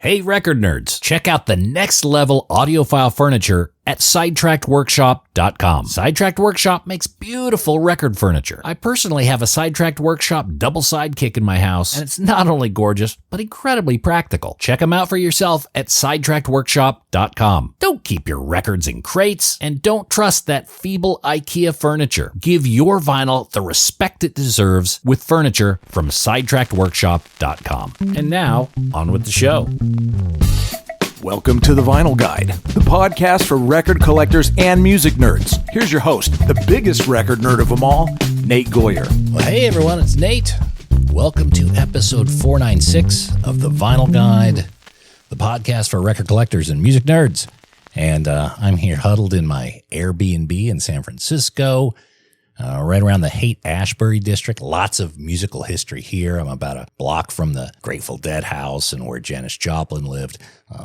Hey record nerds, check out the next level audiophile furniture at sidetrackedworkshop.com. Sidetracked Workshop makes beautiful record furniture. I personally have a Sidetracked Workshop double sidekick in my house, and it's not only gorgeous, but incredibly practical. Check them out for yourself at sidetrackedworkshop.com. Don't keep your records in crates, and don't trust that feeble IKEA furniture. Give your vinyl the respect it deserves with furniture from sidetrackedworkshop.com. And now, on with the show. Welcome to The Vinyl Guide, the podcast for record collectors and music nerds. Here's your host, the biggest record nerd of them all, Nate Goyer. Well, hey everyone, it's Nate. Welcome to episode 496 of The Vinyl Guide, the podcast for record collectors and music nerds. And I'm here huddled in my Airbnb in San Francisco, right around the Haight-Ashbury district. Lots of musical history here. I'm about a block from the Grateful Dead house and where Janis Joplin lived.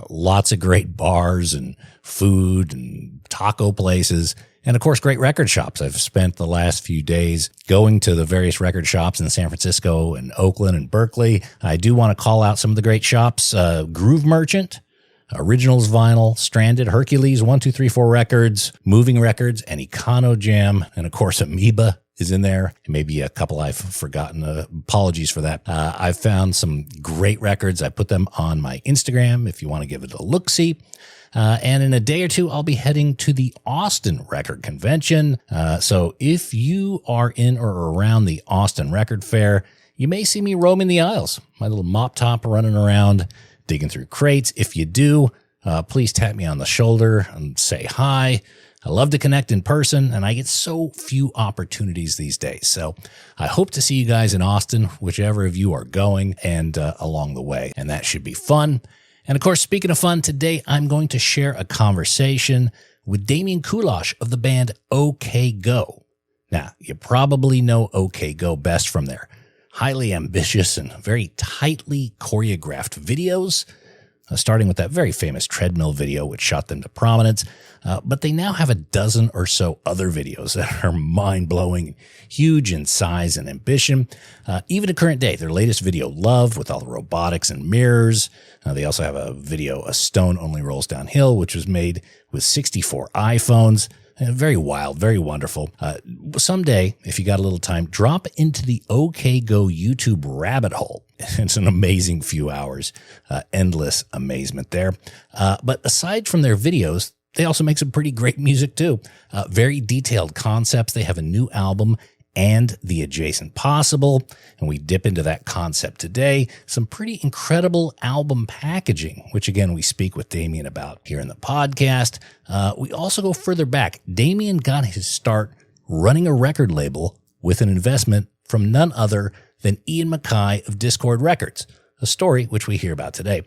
Lots of great bars and food and taco places. And, of course, great record shops. I've spent the last few days going to the various record shops in San Francisco and Oakland and Berkeley. I do want to call out some of the great shops. Groove Merchant, Originals Vinyl, Stranded, Hercules, 1, 2, 3, 4 Records, Moving Records, and Econo Jam. And, of course, Amoeba is in there. Maybe a couple I've forgotten. Apologies for that. I've found some great records. I put them on my Instagram if you want to give it a look-see. And in a day or two, I'll be heading to the Austin Record Convention. So if you are in or around the Austin Record Fair, you may see me roaming the aisles. My little mop top running around, digging through crates. If you do, please tap me on the shoulder and say hi. I love to connect in person, and I get so few opportunities these days. So I hope to see you guys in Austin, whichever of you are going, and along the way. And that should be fun. And of course, speaking of fun, today I'm going to share a conversation with Damian Kulash of the band OK Go. Now, you probably know OK Go best from their highly ambitious and very tightly choreographed videos, starting with that very famous treadmill video, which shot them to prominence. But they now have a dozen or so other videos that are mind-blowing, huge in size and ambition. Even to current day, their latest video, Love, with all the robotics and mirrors. They also have a video, A Stone Only Rolls Downhill, which was made with 64 iPhones. Very wild, very wonderful. Someday, if you got a little time, drop into the OK Go YouTube rabbit hole. It's an amazing few hours, endless amazement there. But aside from their videos, they also make some pretty great music too. Very detailed concepts. They have a new album, And the Adjacent Possible, and we dip into that concept today. Some pretty incredible album packaging, which again, we speak with Damian about here in the podcast. We also go further back. Damian got his start running a record label with an investment from none other than Ian MacKaye of Dischord Records, a story which we hear about today.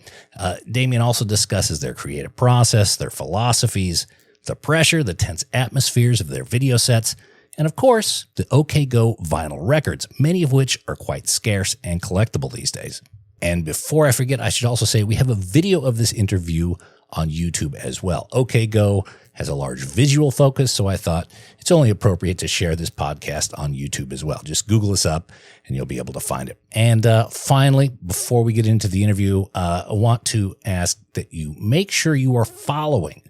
Damian also discusses their creative process, their philosophies, the pressure, the tense atmospheres of their video sets, and of course, the OK Go vinyl records, many of which are quite scarce and collectible these days. And before I forget, I should also say we have a video of this interview on YouTube as well. OK Go has a large visual focus, so I thought it's only appropriate to share this podcast on YouTube as well. Just Google us up and you'll be able to find it. And finally, before we get into the interview, I want to ask that you make sure you are following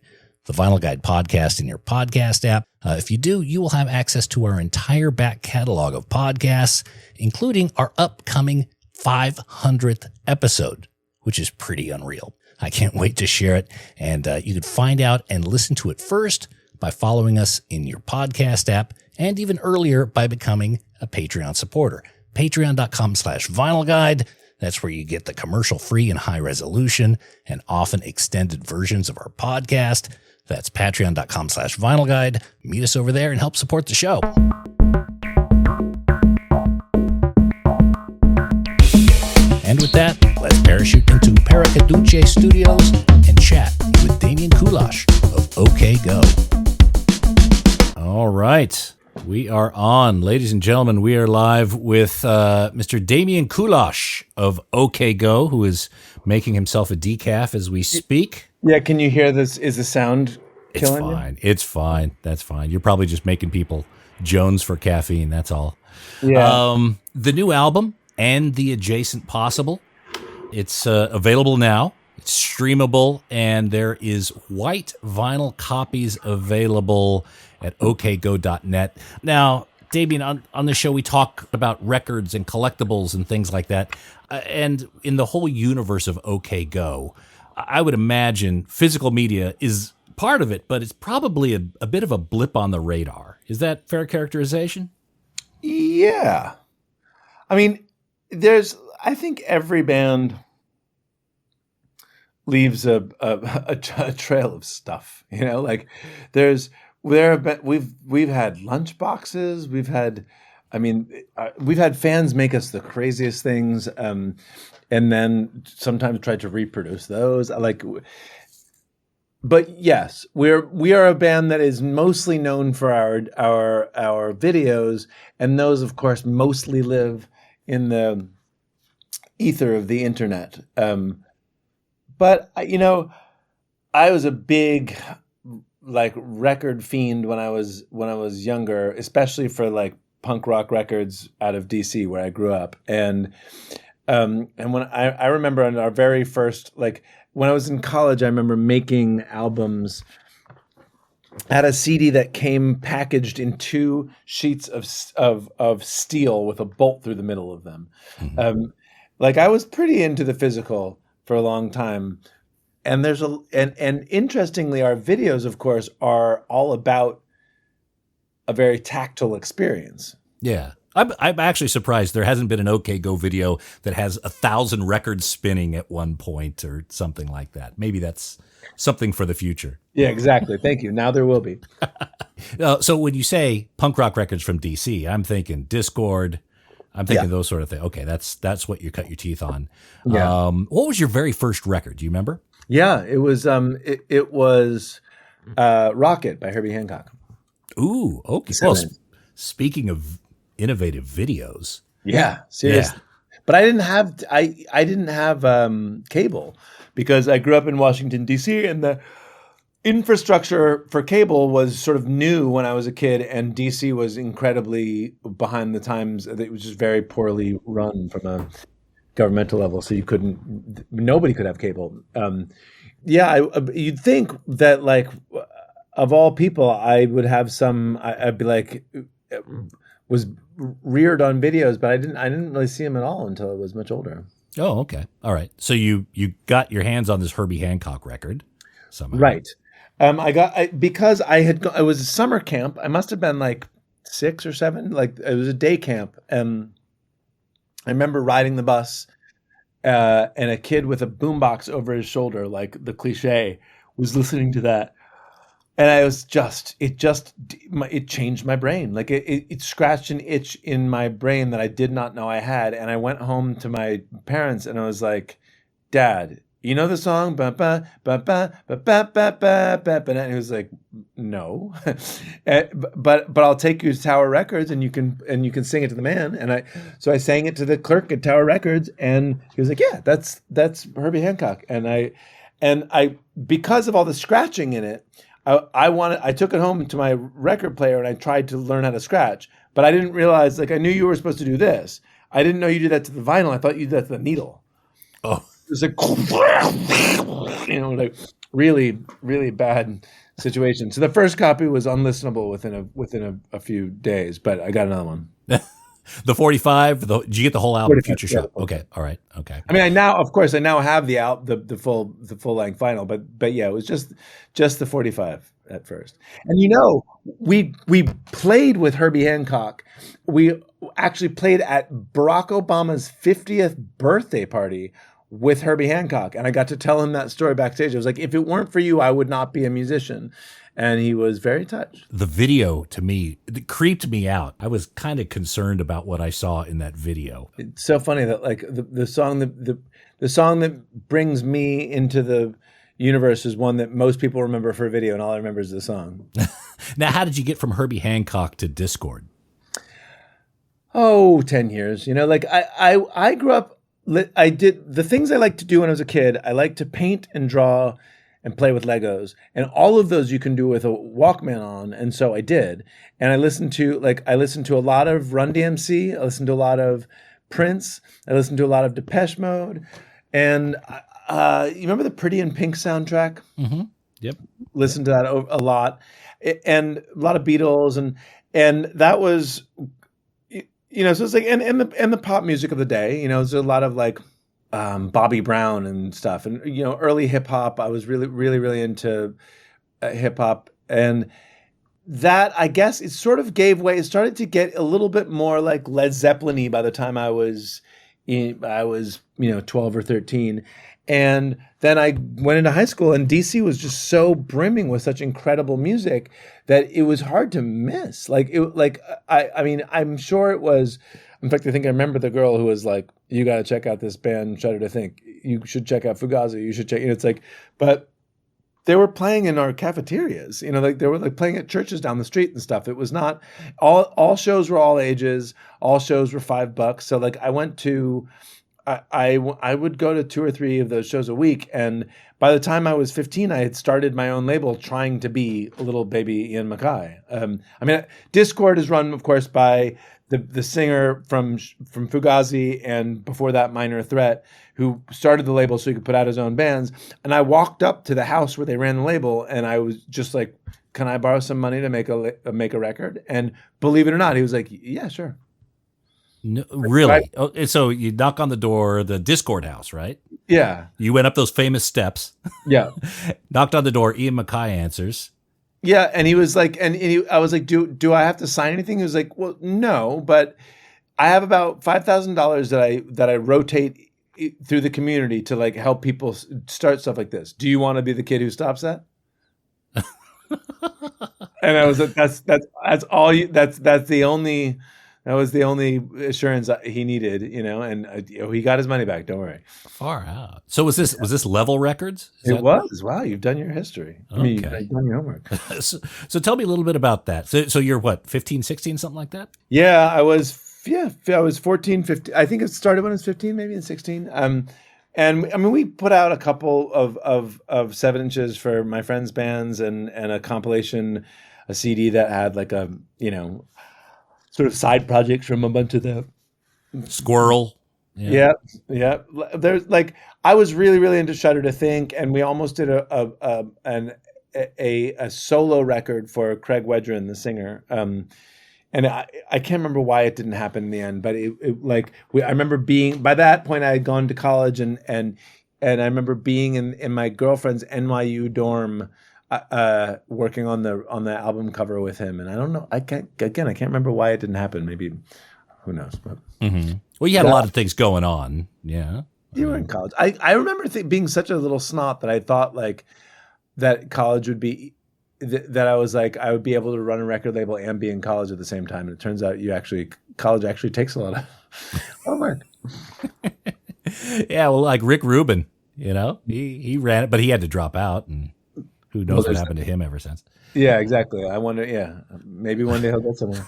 the Vinyl Guide podcast in your podcast app. If you do, you will have access to our entire back catalog of podcasts, including our upcoming 500th episode, which is pretty unreal. I can't wait to share it. And you can find out and listen to it first by following us in your podcast app, and even earlier by becoming a Patreon supporter. Patreon.com/vinylguide. That's where you get the commercial-free and high-resolution and often extended versions of our podcast. That's patreon.com/vinylguide. Meet us over there and help support the show. And with that, let's parachute into Paracaduce Studios and chat with Damian Kulash of OK Go. All right. We are on. Ladies and gentlemen, we are live with Mr. Damian Kulash of OK Go, who is making himself a decaf as we speak. Yeah, can you hear this? Is the sound killing you? It's fine. It's fine. That's fine. You're probably just making people Jones for caffeine. That's all. Yeah. The new album, And the Adjacent Possible, it's available now. It's streamable, and there is white vinyl copies available at okgo.net. Now, Damian, on the show, we talk about records and collectibles and things like that. And in the whole universe of OK Go, I would imagine physical media is part of it, but it's probably a bit of a blip on the radar. Is that fair characterization? Yeah. I mean, I think every band leaves a trail of stuff, like we've had lunch boxes, we've had fans make us the craziest things, and then sometimes try to reproduce those. But yes, we are a band that is mostly known for our videos, and those, of course, mostly live in the ether of the internet. But I was a big record fiend when I was younger, especially for punk rock records out of DC where I grew up. And when I remember on our very first, when I was in college, I remember making albums. I had a CD that came packaged in 2 sheets of steel with a bolt through the middle of them. Mm-hmm. I was pretty into the physical for a long time. And and interestingly, our videos, of course, are all about a very tactile experience. Yeah. I'm actually surprised there hasn't been an OK Go video that has 1,000 records spinning at one point or something like that. Maybe that's something for the future. Yeah, exactly. Thank you. Now there will be. So when you say punk rock records from DC, I'm thinking Dischord. I'm thinking those sort of things. Okay, that's what you cut your teeth on. Yeah. What was your very first record? Do you remember? Yeah, it was Rockit by Herbie Hancock. Ooh, okay. Well, speaking of innovative videos. Yeah, seriously. Yeah. But I didn't have cable because I grew up in Washington D.C. and the infrastructure for cable was sort of new when I was a kid, and DC was incredibly behind the times. It was just very poorly run from a governmental level, so nobody could have cable. You'd think that of all people, I would have I'd be was reared on videos, but I didn't really see them at all until I was much older. Oh, okay. All right. So you got your hands on this Herbie Hancock record somehow. Right. Because I was a summer camp. I must have been 6 or 7. It was a day camp. I remember riding the bus, and a kid with a boombox over his shoulder, like the cliche, was listening to that. And it changed my brain. It scratched an itch in my brain that I did not know I had. And I went home to my parents and I was like, Dad, you know the song? Ba, ba, ba, ba, ba, ba, ba, ba, ba. And he was like, no. but I'll take you to Tower Records and you can sing it to the man. So I sang it to the clerk at Tower Records, and he was like, yeah, that's Herbie Hancock. And I because of all the scratching in it, I took it home to my record player and I tried to learn how to scratch, but I didn't realize, I knew you were supposed to do this. I didn't know you did that to the vinyl. I thought you did that to the needle. Oh. It was really, really bad situation. So the first copy was unlistenable within a few days, but I got another one. The 45. Did you get the whole album? Future yeah. Show. Okay. All right. Okay. I mean, I now have the full length vinyl, but yeah, it was just the 45 at first. And we played with Herbie Hancock. We actually played at Barack Obama's 50th birthday party with Herbie Hancock, and I got to tell him that story backstage. I was like, if it weren't for you, I would not be a musician. And he was very touched. The video, to me, it creeped me out. I was kind of concerned about what I saw in that video. It's so funny that the song that brings me into the universe is one that most people remember for a video, and all I remember is the song. Now, how did you get from Herbie Hancock to Dischord? 10 years. I grew up, I did the things I liked to do when I was a kid. I liked to paint and draw and play with Legos. And all of those you can do with a Walkman on. And so I did. And I listened to a lot of Run DMC. I listened to a lot of Prince. I listened to a lot of Depeche Mode. And You remember the Pretty in Pink soundtrack? Mm-hmm. Yep. Listened to that a lot, and a lot of Beatles, and that was, so it's like, and the pop music of the day, there's a lot of like Bobby Brown and stuff, and early hip hop. I was really really really into hip hop, and that, I guess, it sort of gave way. It started to get a little bit more like Led Zeppelin-y by the time I was 12 or 13. And then I went into high school, and DC was just so brimming with such incredible music that it was hard to miss. I mean, I'm sure it was. In fact, I think I remember the girl who was like, "You got to check out this band, Shudder to Think. You should check out Fugazi. You should check." It's like, but they were playing in our cafeterias. Like they were like playing at churches down the street and stuff. It was not all shows were all ages. All shows were $5. So like I went to. I would go to 2 or 3 of those shows a week, and by the time I was 15, I had started my own label, trying to be a little baby Ian MacKaye. I mean, Dischord is run, of course, by the singer from Fugazi, and before that, Minor Threat, who started the label so he could put out his own bands. And I walked up to the house where they ran the label, and I was just like, "Can I borrow some money to make a record?" And believe it or not, he was like, "Yeah, sure." No, really? Oh, so you knock on the door, the Discord house, right? Yeah. You went up those famous steps. Yeah. Knocked on the door. Ian MacKaye answers. Yeah, and he was like, I was like, do I have to sign anything? He was like, well, no, but I have about $5,000 that I rotate through the community to like help people start stuff like this. Do you want to be the kid who stops that? And I was like, that's all you. That's the only. That was the only assurance he needed, and he got his money back. Don't worry. Far out. So was this Level Records? It was. Wow, you've done your history. Okay. I mean, you've done your homework. So tell me a little bit about that. So you're what, 15, 16, something like that? Yeah, I was 14, 15. I think it started when I was 15, maybe in 16. And I mean, we put out a couple of 7-inches for my friends' bands, and a compilation, a CD that had like a, sort of side projects from a bunch of the Squirrel. Yeah. There's like, I was really, really into Shudder to Think, and we almost did a solo record for Craig Wedren, the singer. And I can't remember why it didn't happen in the end, but I remember being, by that point I had gone to college, and I remember being in my girlfriend's NYU dorm, working on the album cover with him, and I don't know. I can't remember why it didn't happen. Maybe, who knows? But well, you had a lot of things going on. Yeah, you were in college. I remember being such a little snot that I thought like that college would be that I was like I would be able to run a record label and be in college at the same time. And it turns out college actually takes a lot of work. Yeah, well, like Rick Rubin, he ran it, but he had to drop out, and who knows what happened to him ever since. Yeah, exactly. I wonder, maybe one day he'll get somewhere.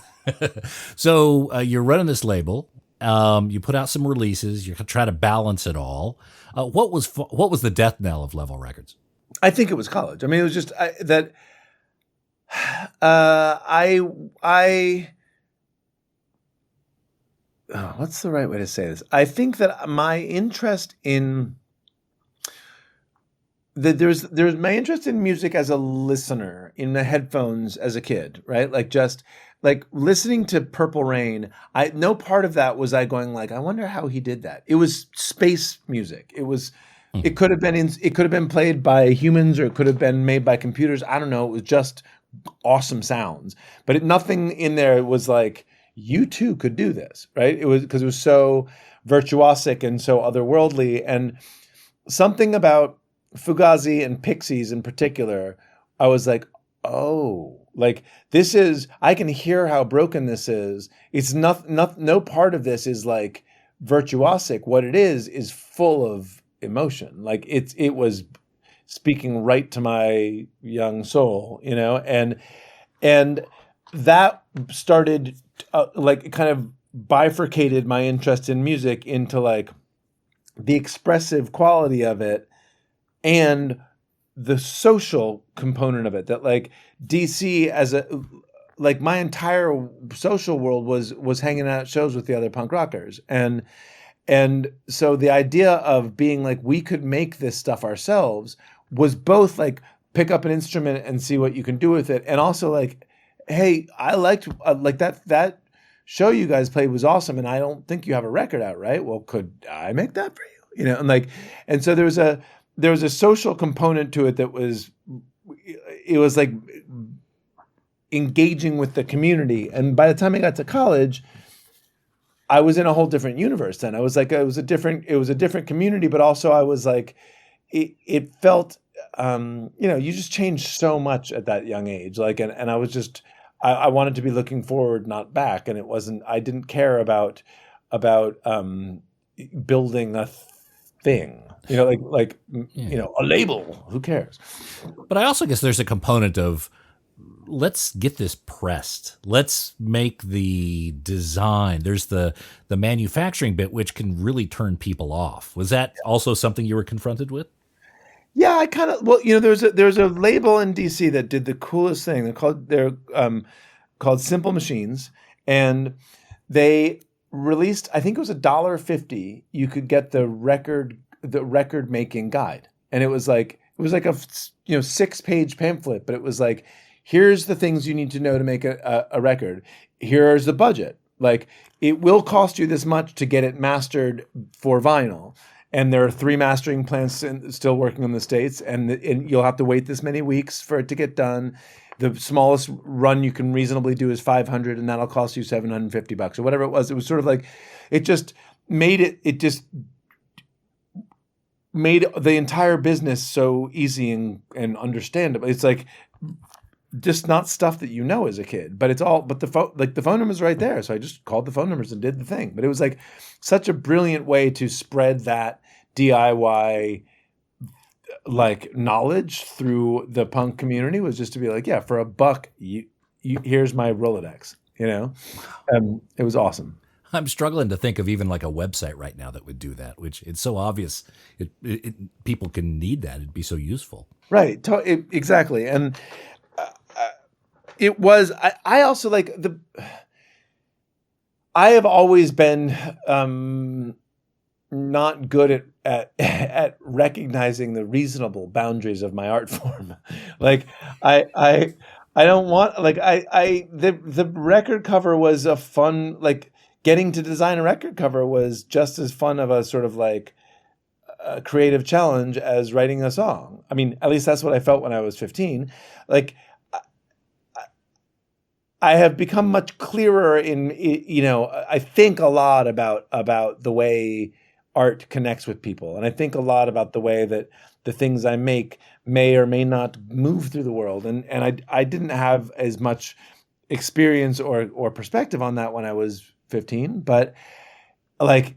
So you're running this label. You put out some releases. You're trying to balance it all. What was the death knell of Level Records? I think it was college. I mean, it was just what's the right way to say this? I think that my interest in there's my interest in music as a listener in the headphones as a kid, right? Like just like listening to Purple Rain. No part of that was I going like, I wonder how he did that. It was space music. It was, it could have been played by humans, or it could have been made by computers. I don't know. It was just awesome sounds, but nothing in there was like, you too could do this, right? It was because it was so virtuosic and so otherworldly, and something about Fugazi and Pixies in particular, I was like, oh, like this is, I can hear how broken this is. It's no part of this is like virtuosic. What it is full of emotion. Like it was speaking right to my young soul, and that started like kind of bifurcated my interest in music into like the expressive quality of it and the social component of it, that like DC as like my entire social world was hanging out at shows with the other punk rockers. And and so the idea of being like, we could make this stuff ourselves was both like, pick up an instrument and see what you can do with it. And also like, hey, I liked like that show you guys played was awesome. And I don't think you have a record out, right? Well, could I make that for you? You know, and like, and so there was a social component to it that was like engaging with the community. And by the time I got to college, I was in a whole different universe then. I was like, it was a different community, but also I was like, it felt, you just changed so much at that young age. Like, and I was just, I wanted to be looking forward, not back. And I didn't care about building a thing, like a label. Who cares? But I also guess there's a component of, let's get this pressed. Let's make the design. There's the manufacturing bit, which can really turn people off. Was that also something you were confronted with? Yeah, I kind of, there's a label in DC that did the coolest thing. They're called Simple Machines, and they released, I think it was $1.50. You could get the record making guide, and it was like a 6-page pamphlet, but it was like, here's the things you need to know to make a record. Here's the budget. Like, it will cost you this much to get it mastered for vinyl. And there are 3 mastering plants still working in the States, and you'll have to wait this many weeks for it to get done. The smallest run you can reasonably do is 500, and that'll cost you $750 or whatever it was. It was sort of like, it just made the entire business so easy and understandable. It's like, just not stuff that as a kid, but it's all, but the phone number's right there. So I just called the phone numbers and did the thing. But it was like such a brilliant way to spread that DIY like knowledge through the punk community, was just to be like, yeah, for $1, you here's my Rolodex, it was awesome. I'm struggling to think of even like a website right now that would do that, which it's so obvious. People can need that. It'd be so useful. Right. Exactly. And, it was. I also like I have always been not good at recognizing the reasonable boundaries of my art form. Like I don't want, like the record cover was a fun, like getting to design a record cover was just as fun of a sort of like a creative challenge as writing a song. I mean, at least that's what I felt when I was 15. Like, I have become much clearer I think a lot about the way art connects with people. And I think a lot about the way that the things I make may or may not move through the world. And I didn't have as much experience or perspective on that when I was 15, but like,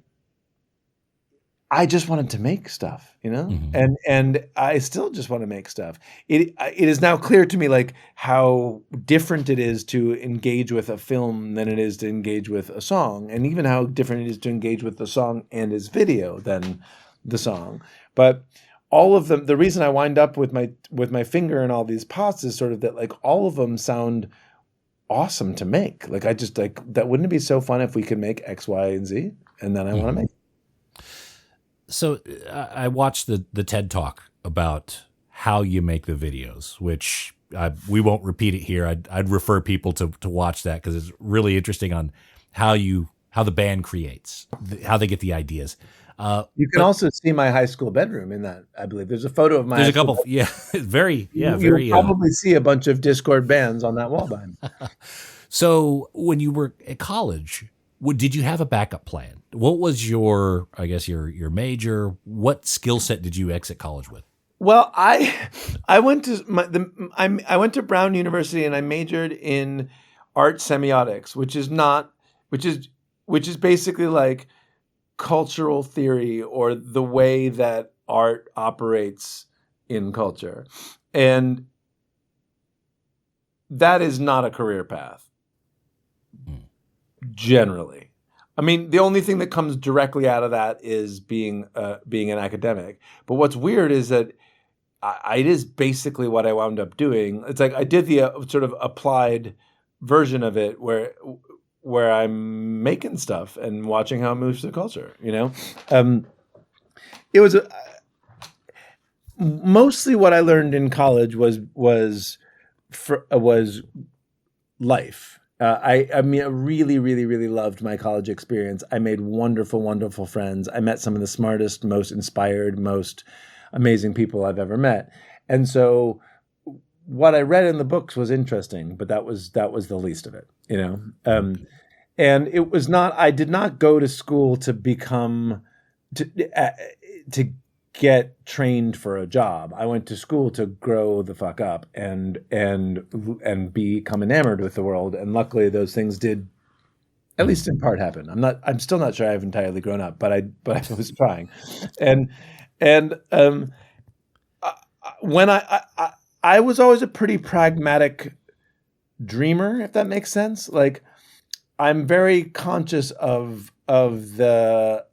I just wanted to make stuff, mm-hmm. and I still just want to make stuff. It is now clear to me like how different it is to engage with a film than it is to engage with a song, and even how different it is to engage with the song and its video than the song. But all of them, the reason I wind up with my finger in all these pots is sort of that, like, all of them sound awesome to make. Like, I just like that. Wouldn't it be so fun if we could make X, Y, and Z, and then I want to make. So I watched the TED Talk about how you make the videos, which we won't repeat it here. I'd refer people to watch that, because it's really interesting on how the band creates, how they get the ideas. You can also see my high school bedroom in that. I believe there's a photo of my. There's a couple. Very. You'll probably see a bunch of Dischord bands on that wall behind me. So when you were at college, did you have a backup plan? What was your major? What skill set did you exit college with? Well, I went to Brown University, and I majored in art semiotics, which is basically like cultural theory, or the way that art operates in culture. And that is not a career path. Generally. I mean, the only thing that comes directly out of that is being an academic. But what's weird is that it is basically what I wound up doing. It's like I did the sort of applied version of it, where I'm making stuff and watching how it moves through the culture. It was mostly what I learned in college was life. I mean, I really, really, really loved my college experience. I made wonderful, wonderful friends. I met some of the smartest, most inspired, most amazing people I've ever met. And so what I read in the books was interesting, but that was the least of it, and it was not, I did not go to school to get trained for a job. I went to school to grow the fuck up and become enamored with the world. And luckily those things did, at least in part, happen. I'm still not sure I've entirely grown up, but I was trying. And when I was always a pretty pragmatic dreamer, if that makes sense. Like, I'm very conscious of the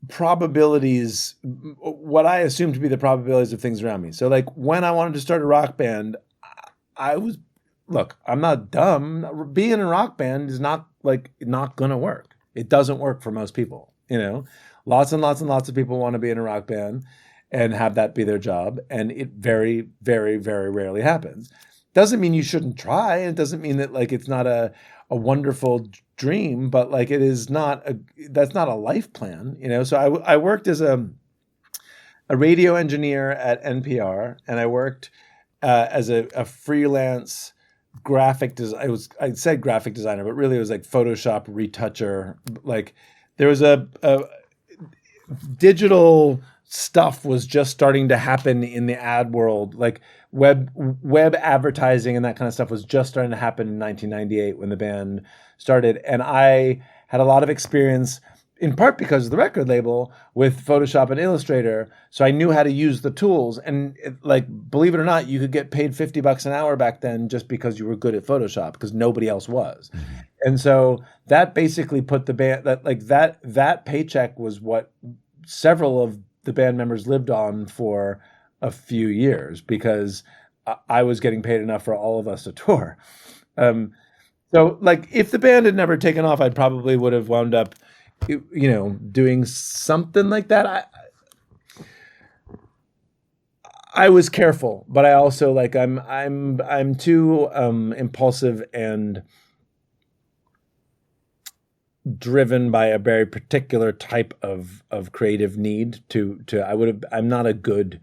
probabilities, what I assume to be the probabilities of things around me. So like when I wanted to start a rock band, look, I'm not dumb. Being in a rock band is not gonna work. It doesn't work for most people, Lots and lots and lots of people want to be in a rock band and have that be their job. And it very, very, very rarely happens. Doesn't mean you shouldn't try. It doesn't mean that like it's not a wonderful dream, but like that's not a life plan, So I worked as a radio engineer at NPR, and I worked as a freelance graphic design. I said graphic designer, but really it was like Photoshop retoucher. Like there was a digital stuff was just starting to happen in the ad world, like web advertising and that kind of stuff was just starting to happen in 1998 when the band started. And I had a lot of experience, in part because of the record label, with Photoshop and Illustrator. So I knew how to use the tools. And believe it or not, you could get paid $50 an hour back then just because you were good at Photoshop, because nobody else was. Mm-hmm. And so that basically put the band, that paycheck was what several of the band members lived on for a few years, because I was getting paid enough for all of us to tour. So like if the band had never taken off, I probably would have wound up, doing something like that. I was careful, but I also I'm too impulsive and driven by a very particular type of creative need I'm not a good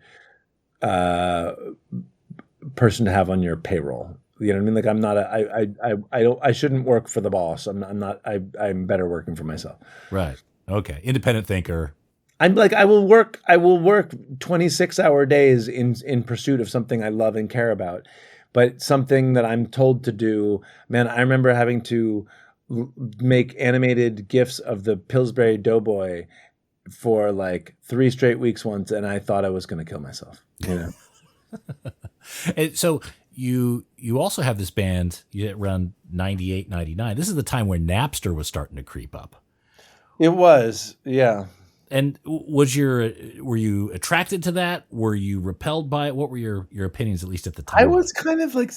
person to have on your payroll. You know what I mean? Like I'm not I shouldn't work for the boss. I'm better working for myself. Right. Okay. Independent thinker. I'm like, I will work 26-hour days in pursuit of something I love and care about, but something that I'm told to do, man, I remember having to make animated GIFs of the Pillsbury Doughboy for like 3 straight weeks once, and I thought I was going to kill myself. And so you also have this band around 98, 99. This is the time where Napster was starting to creep up. It was, yeah. And were you attracted to that? Were you repelled by it? What were your opinions, at least at the time? I was kind of like,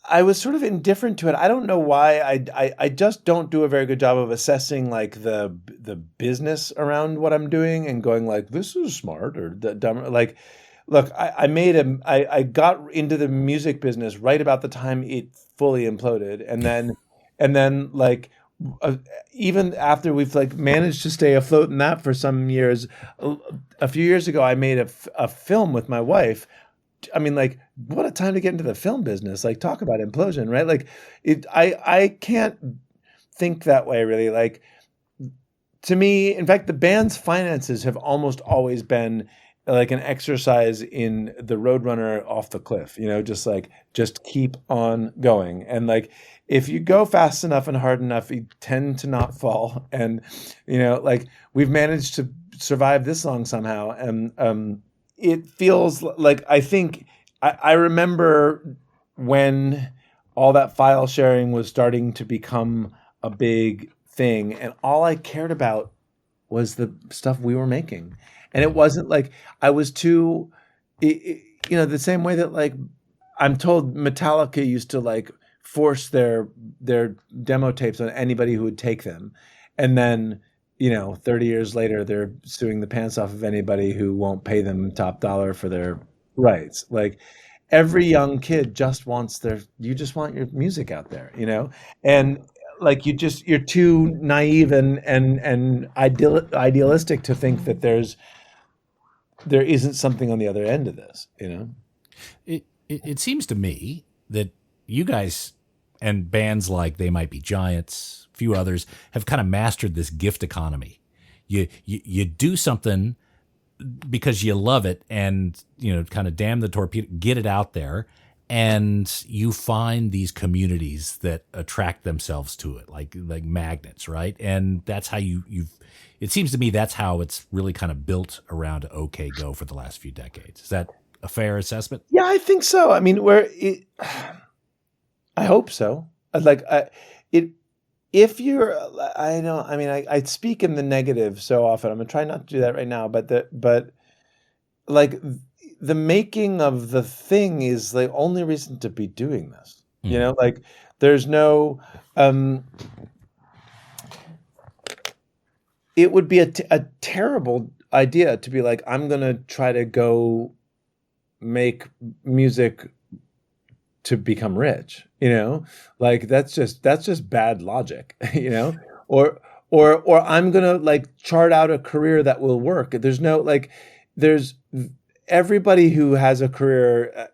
I was sort of indifferent to it. I don't know why. I just don't do a very good job of assessing like the business around what I'm doing and going like, this is smart or dumb. Like, look, I got into the music business right about the time it fully imploded, and then like even after we've like managed to stay afloat in that for some years. A few years ago, I made a film with my wife. I mean, like, what a time to get into the film business. Like, talk about implosion, right? Like, I can't think that way, really. Like, to me, in fact, the band's finances have almost always been like an exercise in the Roadrunner off the cliff, just keep on going. And like, if you go fast enough and hard enough, you tend to not fall. And, like we've managed to survive this long somehow. And, it feels like, I think I remember when all that file sharing was starting to become a big thing, and all I cared about was the stuff we were making. And it wasn't like I was the same way that like I'm told Metallica used to like force their demo tapes on anybody who would take them, and then 30 years later they're suing the pants off of anybody who won't pay them top dollar for their rights. Like every young kid just wants you just want your music out there, and like you're too naive and idealistic to think that there isn't something on the other end of this. It seems to me that you guys and bands like They Might Be Giants, a few others, have kind of mastered this gift economy. You do something because you love it, and kind of damn the torpedo, get it out there, and you find these communities that attract themselves to it, like magnets, right? And that's how you've. It seems to me that's how it's really kind of built around OK Go for the last few decades. Is that a fair assessment? Yeah, I think so. I mean, I hope so. If you're, I know, I mean, I speak in the negative so often. I'm gonna try not to do that right now, but like the making of the thing is the only reason to be doing this. Like there's no, it would be a terrible idea to be like, I'm gonna try to go make music to become rich, like that's just bad logic, or I'm gonna like chart out a career that will work. There's everybody who has a career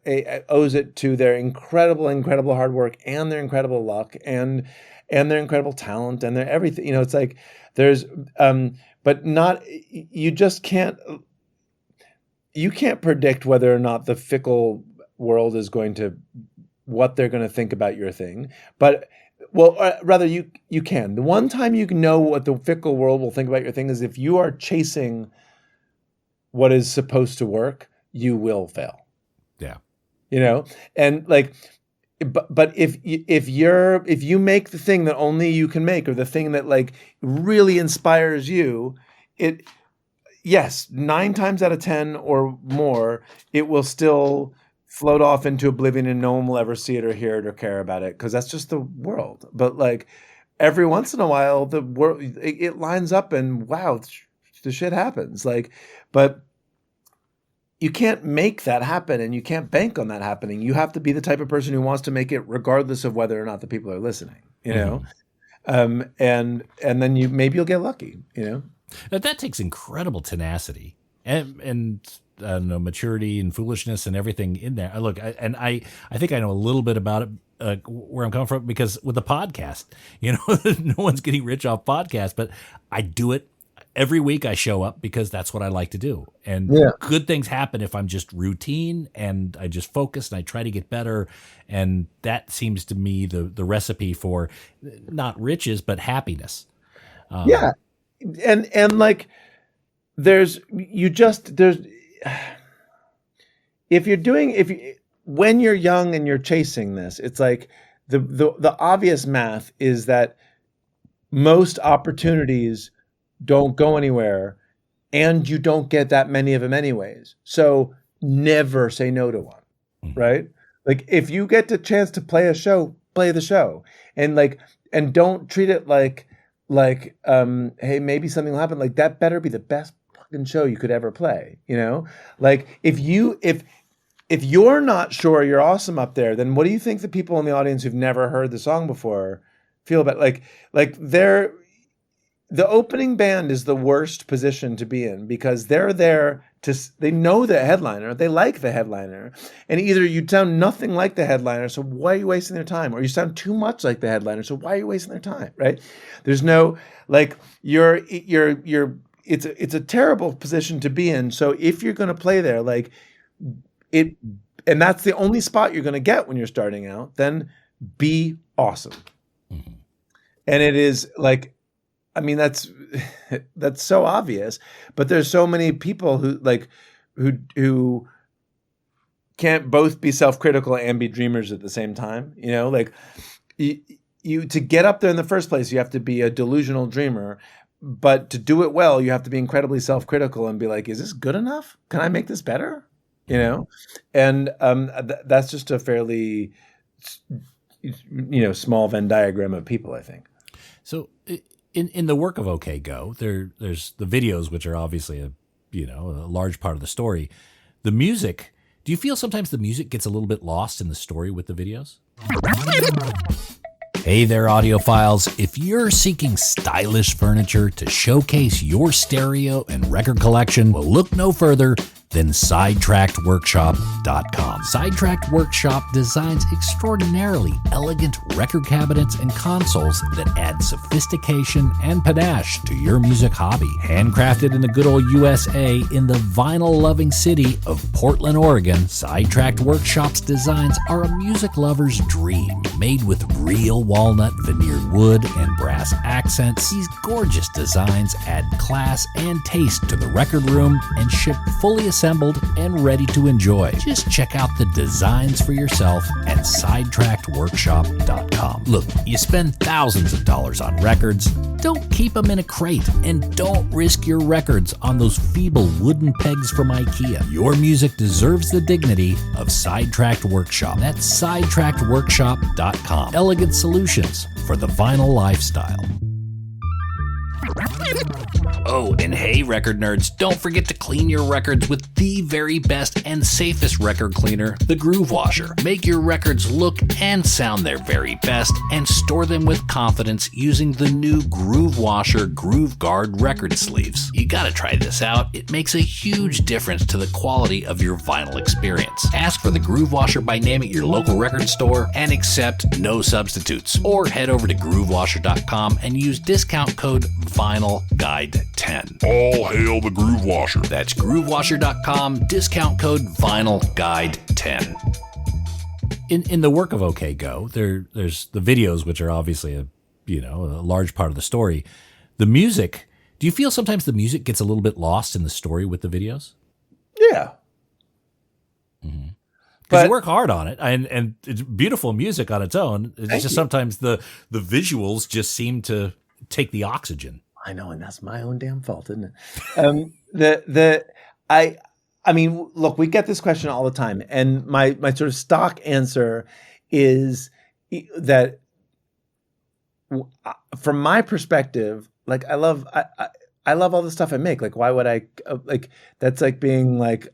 owes it to their incredible hard work and their incredible luck and their incredible talent and their everything. It's like there's but not, you can't predict whether or not the fickle world is going to, what they're going to think about your thing. But, rather you can. The one time you can know what the fickle world will think about your thing is if you are chasing what is supposed to work, you will fail. Yeah. And like, but if you make the thing that only you can make, or the thing that like really inspires you, yes, 9 times out of 10 or more, it will still float off into oblivion and no one will ever see it or hear it or care about it, because that's just the world. But like every once in a while, the world, it lines up and wow, the shit happens. Like, but you can't make that happen and you can't bank on that happening. You have to be the type of person who wants to make it regardless of whether or not the people are listening, and then maybe you'll get lucky, That takes incredible tenacity and I don't know, maturity and foolishness and everything in there. Look, I think I know a little bit about it, where I'm coming from, because with the podcast, no one's getting rich off podcasts, but I do it every week. I show up because that's what I like to do. And good things happen if I'm just routine and I just focus and I try to get better. And that seems to me the recipe for not riches, but happiness. And like when you're young and you're chasing this, it's like the obvious math is that most opportunities don't go anywhere and you don't get that many of them anyways. So never say no to one, right? Like if you get the chance to play a show, play the show, and don't treat it like, hey, maybe something will happen. Like that better be the best fucking show you could ever play. Like if you're not sure you're awesome up there, then what do you think the people in the audience who've never heard the song before feel about? Like the opening band is the worst position to be in, because they're there they know the headliner, they like the headliner, and either you sound nothing like the headliner, so why are you wasting their time? Or you sound too much like the headliner, so why are you wasting their time, right? There's no, like, it's a terrible position to be in. So if you're going to play there, like it, and that's the only spot you're going to get when you're starting out, then be awesome. Mm-hmm. And it is like, I mean, that's so obvious, but there's so many people who can't both be self-critical and be dreamers at the same time. Like you to get up there in the first place, you have to be a delusional dreamer, but to do it well, you have to be incredibly self-critical and be like, is this good enough? Can I make this better? And that's just a fairly small Venn diagram of people, I think. So in the work of OK Go, there's the videos, which are obviously a large part of the story. The music, do you feel sometimes the music gets a little bit lost in the story with the videos? Hey there, audiophiles. If you're seeking stylish furniture to showcase your stereo and record collection, well, look no further than SidetrackedWorkshop.com. Sidetracked Workshop designs extraordinarily elegant record cabinets and consoles that add sophistication and panache to your music hobby. Handcrafted in the good old USA in the vinyl-loving city of Portland, Oregon, Sidetracked Workshop's designs are a music lover's dream. Made with real walnut veneered wood and brass accents, these gorgeous designs add class and taste to the record room and ship fully assembled and ready to enjoy. Just check out the designs for yourself at SidetrackedWorkshop.com. Look, you spend thousands of dollars on records. Don't keep them in a crate, and don't risk your records on those feeble wooden pegs from IKEA. Your music deserves the dignity of Sidetracked Workshop. That's SidetrackedWorkshop.com. Elegant solutions for the vinyl lifestyle. Oh, and hey, record nerds, don't forget to clean your records with the very best and safest record cleaner, the Groove Washer. Make your records look and sound their very best and store them with confidence using the new Groove Washer Groove Guard record sleeves. You gotta try this out. It makes a huge difference to the quality of your vinyl experience. Ask for the Groove Washer by name at your local record store and accept no substitutes. Or head over to groovewasher.com and use discount code VinylGuide10. All hail the Groove Washer. That's groovewasher.com, discount code VinylGuide10. In the work of OK Go, there's the videos, which are obviously a large part of the story. The music, do you feel sometimes the music gets a little bit lost in the story with the videos? Yeah. Mm-hmm. Because you work hard on it, and it's beautiful music on its own. It's just sometimes the visuals just seem to take the oxygen. I know, and that's my own damn fault, isn't it? I mean, look, we get this question all the time, and my sort of stock answer is that, from my perspective, like I love all the stuff I make. Like, why would I like? That's like being like,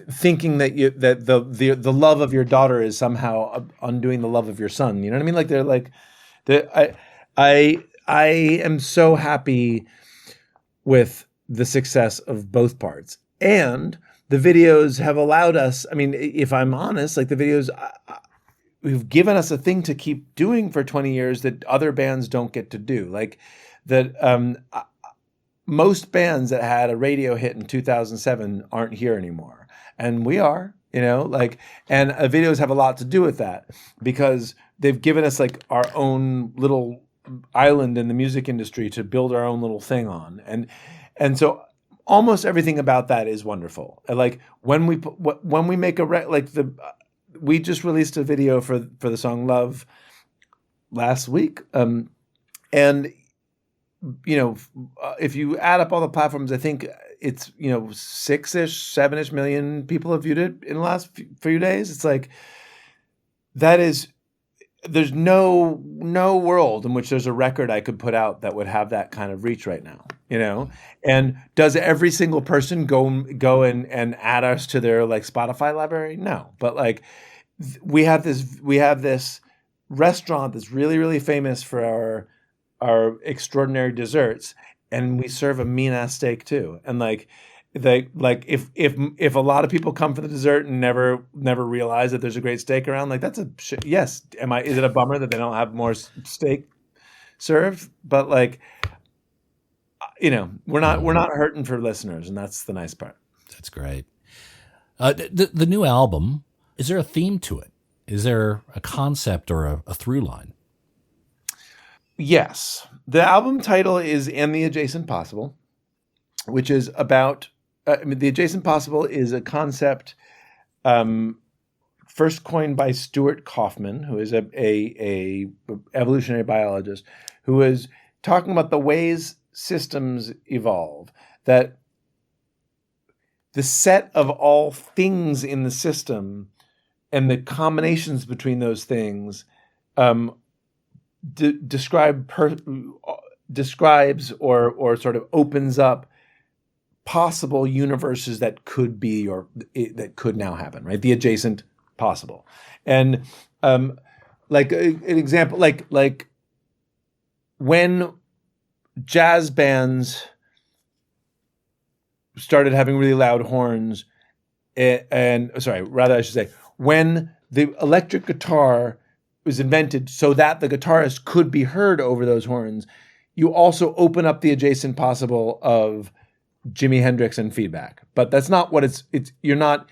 thinking that the love of your daughter is somehow undoing the love of your son. You know what I mean? Like they're like. I am so happy with the success of both parts, and the videos have allowed us. I mean, if I'm honest, like the videos, we've given us a thing to keep doing for 20 years that other bands don't get to do. Like that, most bands that had a radio hit in 2007 aren't here anymore, and we are. And videos have a lot to do with that because they've given us like our own little island in the music industry to build our own little thing on. And so almost everything about that is wonderful. And like when we make we just released a video for the song Love last week. And if you add up all the platforms, I think it's 6-ish, 7-ish million people have viewed it in the last few days. It's like there's no world in which there's a record I could put out that would have that kind of reach right now, And does every single person go and add us to their like Spotify library? No, but like we have this restaurant that's really, really famous for our extraordinary desserts. And we serve a mean ass steak too. And if a lot of people come for the dessert and never realize that there's a great steak around, like that's yes. Is it a bummer that they don't have more steak served? But like, we're not hurting for listeners, and that's the nice part. That's great. The new album, is there a theme to it? Is there a concept or a through line? Yes. The album title is And the Adjacent Possible, which is about, The Adjacent Possible is a concept first coined by Stuart Kaufman, who is a evolutionary biologist, who is talking about the ways systems evolve, that the set of all things in the system the combinations between those things describes or sort of opens up possible universes that could be or that could now happen, right? The adjacent possible. And like an example, like when jazz bands started having really loud horns, and sorry, rather I should say, when the electric guitar was invented so that the guitarist could be heard over those horns, you also open up the adjacent possible of Jimi Hendrix and feedback. But that's not what it's you're not,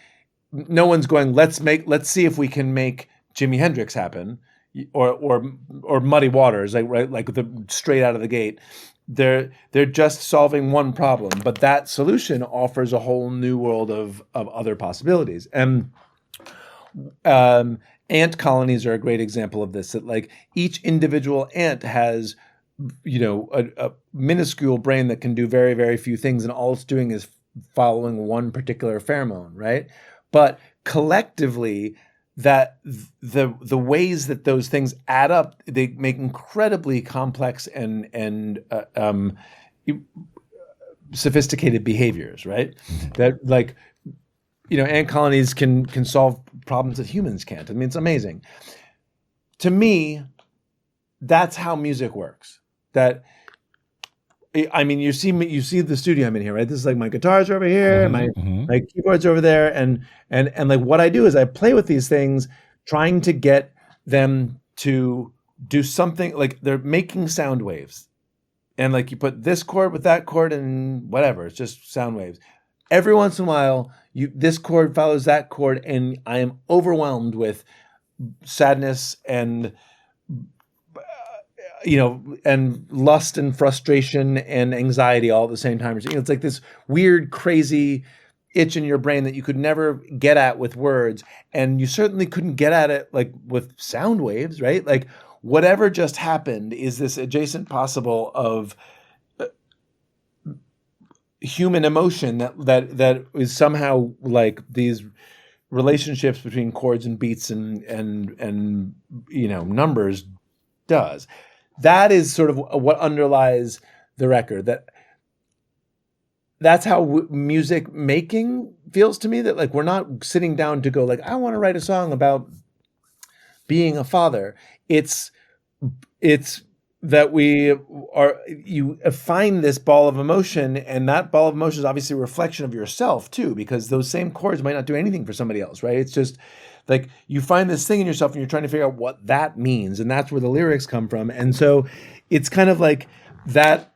no one's going, let's see if we can make Jimi Hendrix happen or Muddy Waters, like straight out of the gate. They're just solving one problem, but that solution offers a whole new world of other possibilities. And ant colonies are a great example of this, that like each individual ant has, a minuscule brain that can do very, very few things, and all it's doing is following one particular pheromone, right? But collectively, that the ways that those things add up, they make incredibly complex and sophisticated behaviors, right? That like, ant colonies can solve problems that humans can't. I mean, it's amazing. To me, that's how music works. That, I mean, you see the studio I'm in here, right? This is like my guitars are over here, my keyboards over there, and like what I do is I play with these things, trying to get them to do something. Like they're making sound waves, and like you put this chord with that chord and whatever, it's just sound waves. Every once in a while, this chord follows that chord, and I am overwhelmed with sadness and and lust and frustration and anxiety all at the same time. It's like this weird, crazy itch in your brain that you could never get at with words, and you certainly couldn't get at it like with sound waves, right? Like whatever just happened is this adjacent possible of human emotion that is somehow like these relationships between chords and beats and numbers does. That is sort of what underlies the record. That's how music making feels to me. That like we're not sitting down to go like, I want to write a song about being a father. It's that you find this ball of emotion, and that ball of emotion is obviously a reflection of yourself too, because those same chords might not do anything for somebody else, right? It's just like you find this thing in yourself and you're trying to figure out what that means, and that's where the lyrics come from. And so it's kind of like that.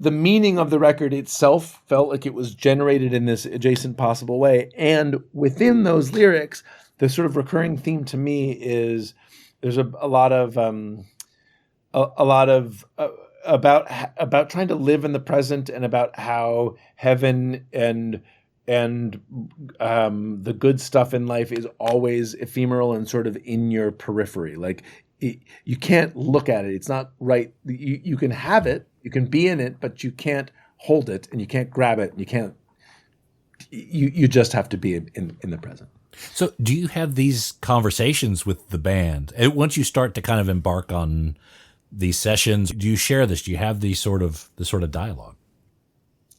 The meaning of the record itself felt like it was generated in this adjacent possible way, and within those lyrics, the sort of recurring theme to me is there's a lot of about trying to live in the present, and about how heaven and the good stuff in life is always ephemeral and sort of in your periphery. Like you can't look at it. It's not right. You can have it, you can be in it, but you can't hold it, and you can't grab it. You just have to be in the present. So do you have these conversations with the band? Once you start to kind of embark on these sessions, do you share this? Do you have this sort of dialogue?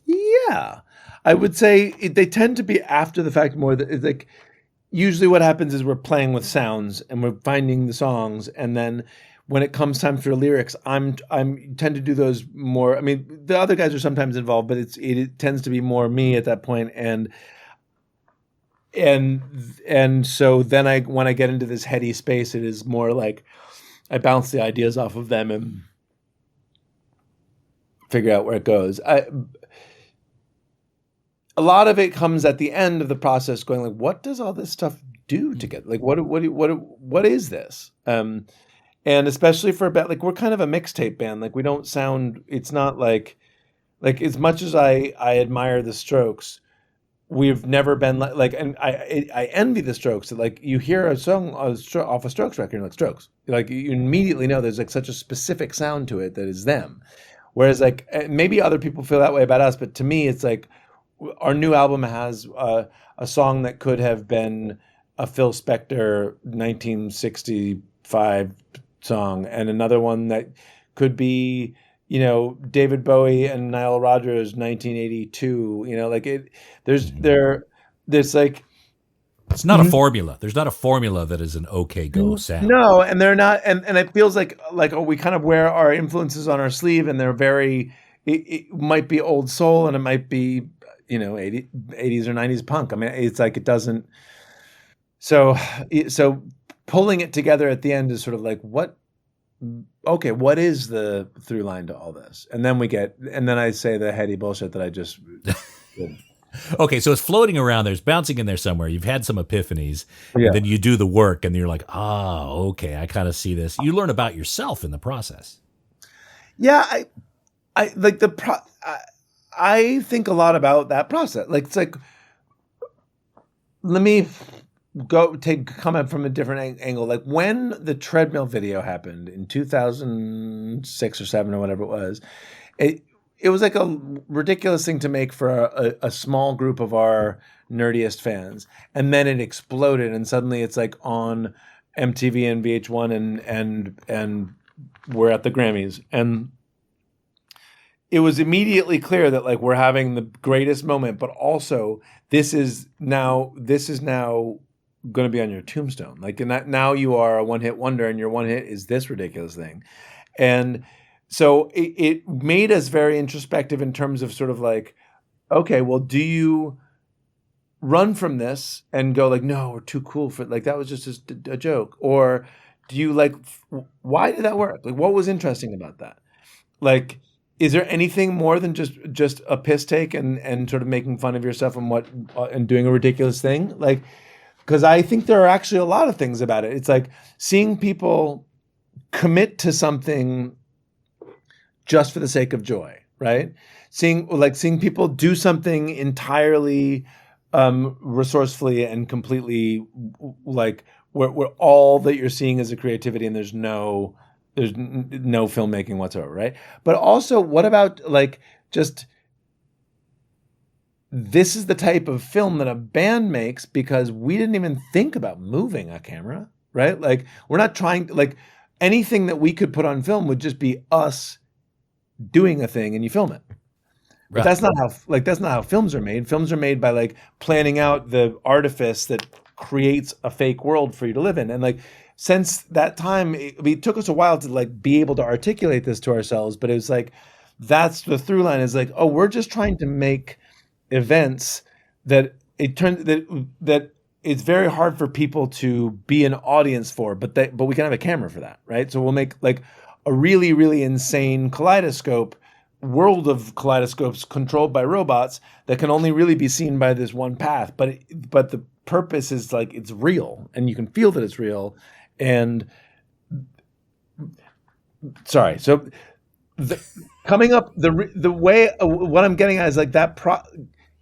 Yeah, I would say they tend to be after the fact more. That it's like usually what happens is we're playing with sounds and we're finding the songs, and then when it comes time for lyrics, I'm tend to do those more. I mean, the other guys are sometimes involved, but it tends to be more me at that point, and so then when I get into this heady space, it is more like I bounce the ideas off of them and figure out where it goes. A lot of it comes at the end of the process, going like, "What does all this stuff do together? Like, what is this?" And especially for a band, like we're kind of a mixtape band. Like we don't sound. It's not like as much as I admire the Strokes, we've never been like, and I envy the Strokes. That like you hear a song off a Strokes record, and like Strokes, like you immediately know there's like such a specific sound to it that is them. Whereas like maybe other people feel that way about us, but to me it's like our new album has a song that could have been a Phil Spector 1965 song, and another one that could be, David Bowie and Nile Rodgers 1982. There's like, it's not a formula. There's not a formula that is an okay go sound. No, and they're not, and it feels like we kind of wear our influences on our sleeve, and they're very. It might be old soul, and it might be 80s or 90s punk. I mean, it's like it doesn't. So pulling it together at the end is sort of like what. Okay, what is the through line to all this? And then I say the heady bullshit that I just did. Okay, so it's floating around there, it's bouncing in there somewhere. You've had some epiphanies, and then you do the work, and you're like, okay, I kind of see this. You learn about yourself in the process. Yeah, I like I think a lot about that process. Like, it's like, let me comment from a different angle. Like, when the treadmill video happened in 2006 or 7 or whatever it was, it was like a ridiculous thing to make for a small group of our nerdiest fans. And then it exploded, and suddenly it's like on MTV and VH1 and we're at the Grammys. And it was immediately clear that like we're having the greatest moment, but also this is now going to be on your tombstone. Like, and that now you are a one-hit wonder, and your one hit is this ridiculous thing. And so it made us very introspective in terms of sort of like, okay, well, do you run from this and go like, no, we're too cool for it, like that was just a joke? Or do you like, why did that work? Like, what was interesting about that? Like, is there anything more than just a piss take and sort of making fun of yourself and doing a ridiculous thing? Like, because I think there are actually a lot of things about it. It's like seeing people commit to something just for the sake of joy, right? Seeing people do something entirely resourcefully and completely like where all that you're seeing is a creativity, and there's no filmmaking whatsoever, right? But also, what about like just this is the type of film that a band makes because we didn't even think about moving a camera, right? Like, we're not trying, like, anything that we could put on film would just be us doing a thing and you film it. But that's not how films are made. Films are made by like planning out the artifice that creates a fake world for you to live in. And like, since that time, it took us a while to like be able to articulate this to ourselves, but it was like, that's the through line, is like, oh, we're just trying to make events that it's very hard for people to be an audience for, but we can have a camera for that, right? So we'll make like a really, really insane world of kaleidoscopes controlled by robots that can only really be seen by this one path. But the purpose is like, it's real, and you can feel that it's real. And sorry, so coming up the way what I'm getting at is like that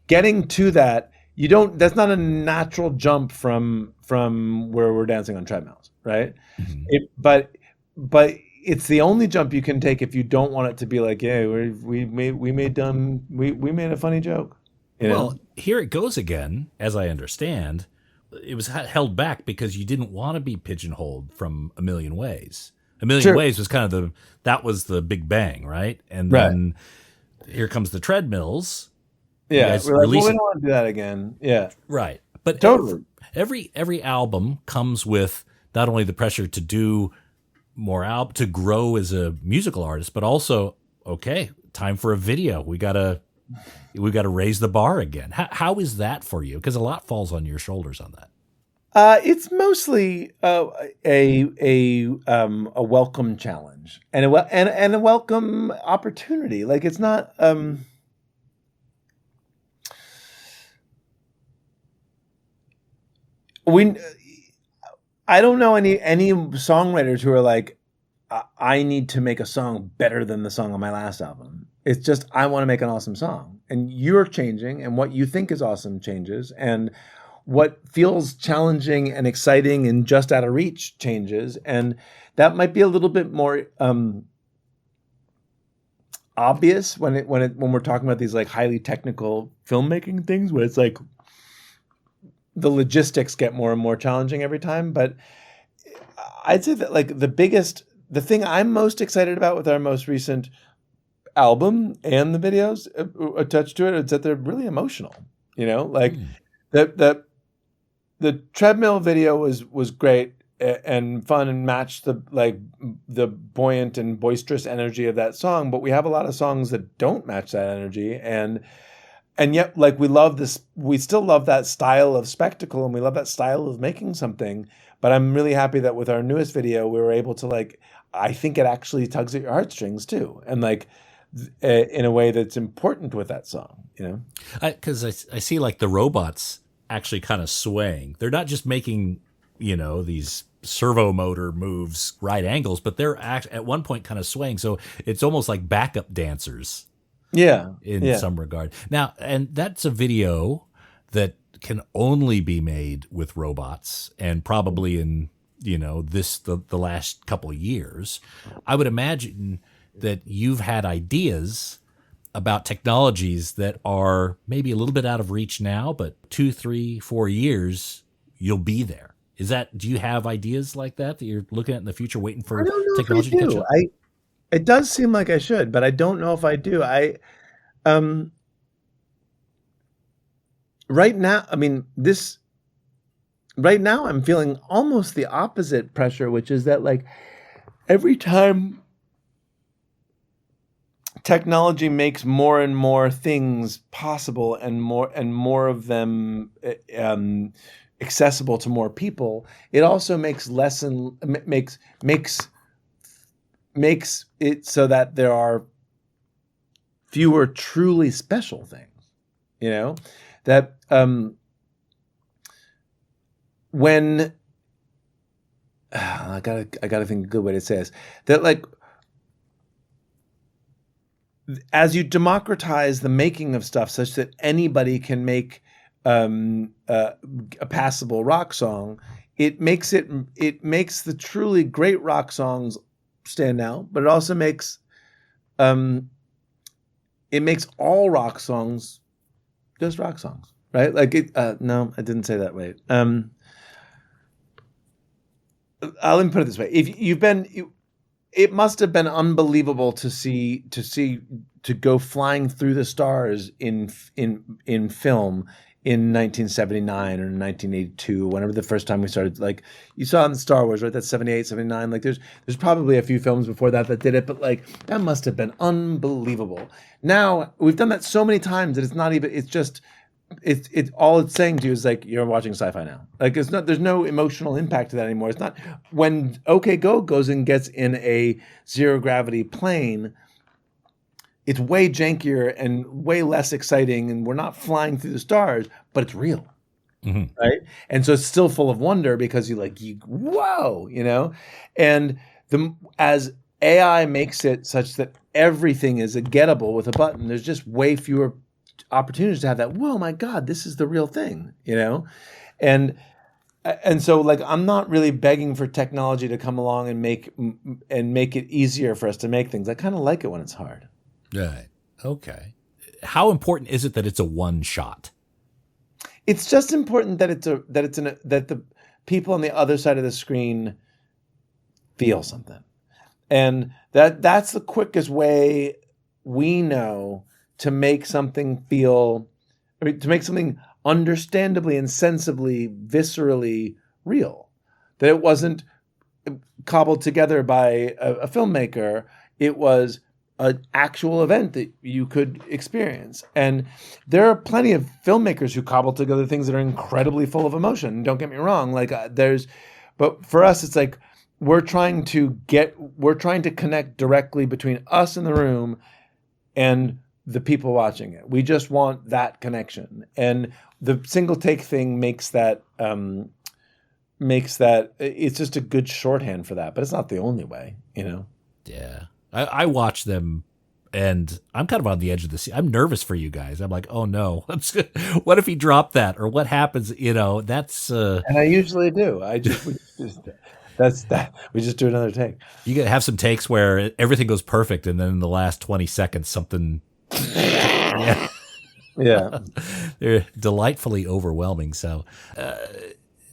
getting to that, that's not a natural jump from where we're dancing on treadmills, right? Mm-hmm. But it's the only jump you can take if you don't want it to be like, yeah, we made a funny joke. Well, here it goes again, as I understand. It was held back because you didn't want to be pigeonholed from A Million Ways. A Million Ways was kind of that was the big bang, right? And then here comes the treadmills. Yeah, we're like, we don't want to do that again. Yeah, right. But totally, every album comes with not only the pressure to do more to grow as a musical artist, but also, okay, time for a video. We gotta raise the bar again. How is that for you? Because a lot falls on your shoulders on that. It's mostly a welcome challenge and a welcome opportunity. Like, it's not. I don't know any songwriters who are like, I need to make a song better than the song on my last album. It's just, I want to make an awesome song, and you're changing, and what you think is awesome changes, and what feels challenging and exciting and just out of reach changes. And that might be a little bit more obvious when we're talking about these like highly technical filmmaking things, where it's like, the logistics get more and more challenging every time. But I'd say that like the thing I'm most excited about with our most recent album and the videos attached to it is that they're really emotional. Like the treadmill video was great and fun and matched the buoyant and boisterous energy of that song. But we have a lot of songs that don't match that energy, and yet like we still love that style of spectacle, and we love that style of making something. But I'm really happy that with our newest video, we were able to I think it actually tugs at your heartstrings too, and in a way that's important with that song. Because I see like the robots actually kind of swaying. They're not just making these servo motor moves right angles, but they're at one point kind of swaying. So it's almost like backup dancers. Yeah. In some regard. Now, and that's a video that can only be made with robots, and probably in, the last couple of years. I would imagine that you've had ideas about technologies that are maybe a little bit out of reach now, but 2, 3, 4 years, you'll be there. Do you have ideas like that you're looking at in the future, waiting for technology to catch up? It does seem like I should, but I don't know if I do. Right now, I'm feeling almost the opposite pressure, which is that every time technology makes more and more things possible and more of them accessible to more people, it also makes makes it so that there are fewer truly special things. That when I gotta think a good way to say this, that as you democratize the making of stuff such that anybody can make a passable rock song, it makes the truly great rock songs stand out, but it also makes all rock songs just rock songs, right? No, I didn't say that right. Let me put it this way: it must have been unbelievable to go flying through the stars in film in 1979 or 1982, whenever the first time we started. You saw in Star Wars, right? That's 78, 79. There's probably a few films before that did it, but that must have been unbelievable. Now we've done that so many times that it's not even. It's just. It's all it's saying to you is you're watching sci-fi now. There's no emotional impact to that anymore. It's not when OK Go goes and gets in a zero gravity plane. It's way jankier and way less exciting, and we're not flying through the stars, but it's real, right? And so it's still full of wonder because whoa, and as AI makes it such that everything is gettable with a button, there's just way fewer opportunities to have that. Whoa, my God, this is the real thing, and so I'm not really begging for technology to come along and make it easier for us to make things. I kind of like it when it's hard. Right. Okay. How important is it that it's a one shot? It's just important that that the people on the other side of the screen feel something, and that's the quickest way we know to make something to make something understandably and sensibly, viscerally real. That it wasn't cobbled together by a filmmaker. It was an actual event that you could experience. And there are plenty of filmmakers who cobble together things that are incredibly full of emotion. Don't get me wrong. But for us, it's we're trying to connect directly between us in the room and the people watching it. We just want that connection, and the single take thing makes that it's just a good shorthand for that, but it's not the only way, Yeah, I watch them, and I'm kind of on the edge of the seat. I'm nervous for you guys. I'm like, oh no, what if he dropped that, or what happens? That's. And I usually do. We just do another take. You gotta have some takes where everything goes perfect, and then in the last 20 seconds, something. Yeah. Yeah. They're delightfully overwhelming. So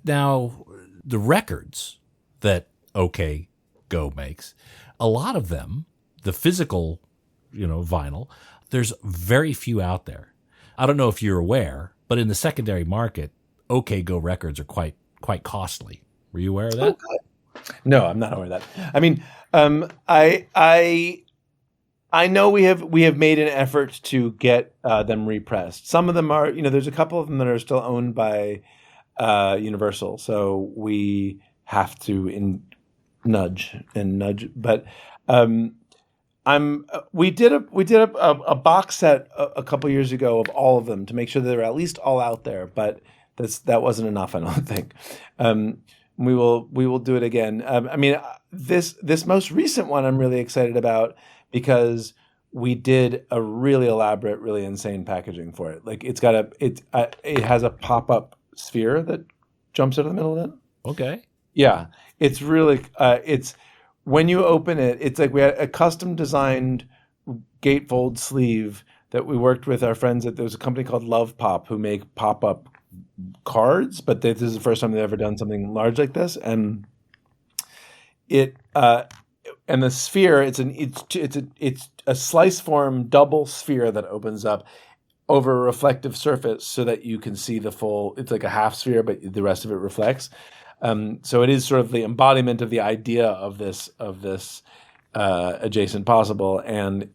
now the records that OK Go makes, a lot of them, the physical, vinyl, there's very few out there. I don't know if you're aware, but in the secondary market, OK Go records are quite costly. Were you aware of that? No, I'm not aware of that. I mean, I know we have made an effort to get them repressed. Some of them are, there's a couple of them that are still owned by Universal, so we have to nudge. But we did a box set a couple years ago of all of them to make sure that they're at least all out there. But that wasn't enough, I don't think. We will do it again. I mean, this most recent one I'm really excited about because we did a really elaborate, really insane packaging for it. Like it has a pop-up sphere that jumps out of the middle of it. Okay. Yeah, it's really it's when you open it, it's like we had a custom designed gatefold sleeve that we worked with our friends at. There's a company called Love Pop who make pop-up cards, but this is the first time they've ever done something large like this, and it and the sphere, it's a slice form double sphere that opens up over a reflective surface so that you can see the full. It's like a half sphere, but the rest of it reflects. So it is sort of the embodiment of the idea of this adjacent possible, and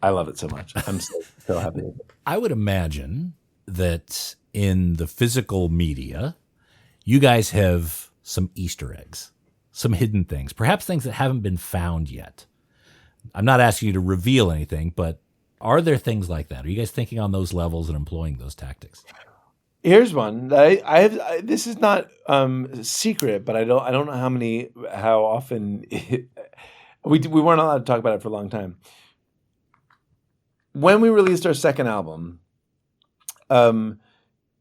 I love it so much. I'm so happy with it. I would imagine that in the physical media, you guys have some Easter eggs, some hidden things, perhaps things that haven't been found yet. I'm not asking you to reveal anything, but are there things like that? Are you guys thinking on those levels and employing those tactics? Here's one. This is not secret, but I don't know how often we weren't allowed to talk about it for a long time. When we released our second album,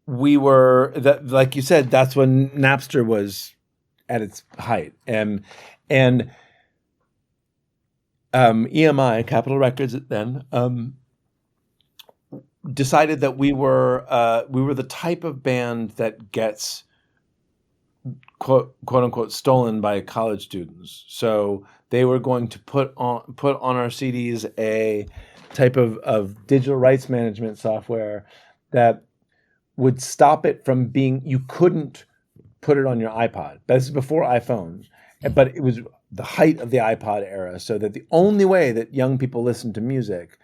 we were that, like you said, that's when Napster was at its height, and EMI, Capitol Records then, decided that we were the type of band that gets quote unquote stolen by college students. So they were going to put on our CDs a type of digital rights management software that would stop it from being, you couldn't put it on your iPod. This is before iPhones, but it was the height of the iPod era, so that the only way that young people listened to music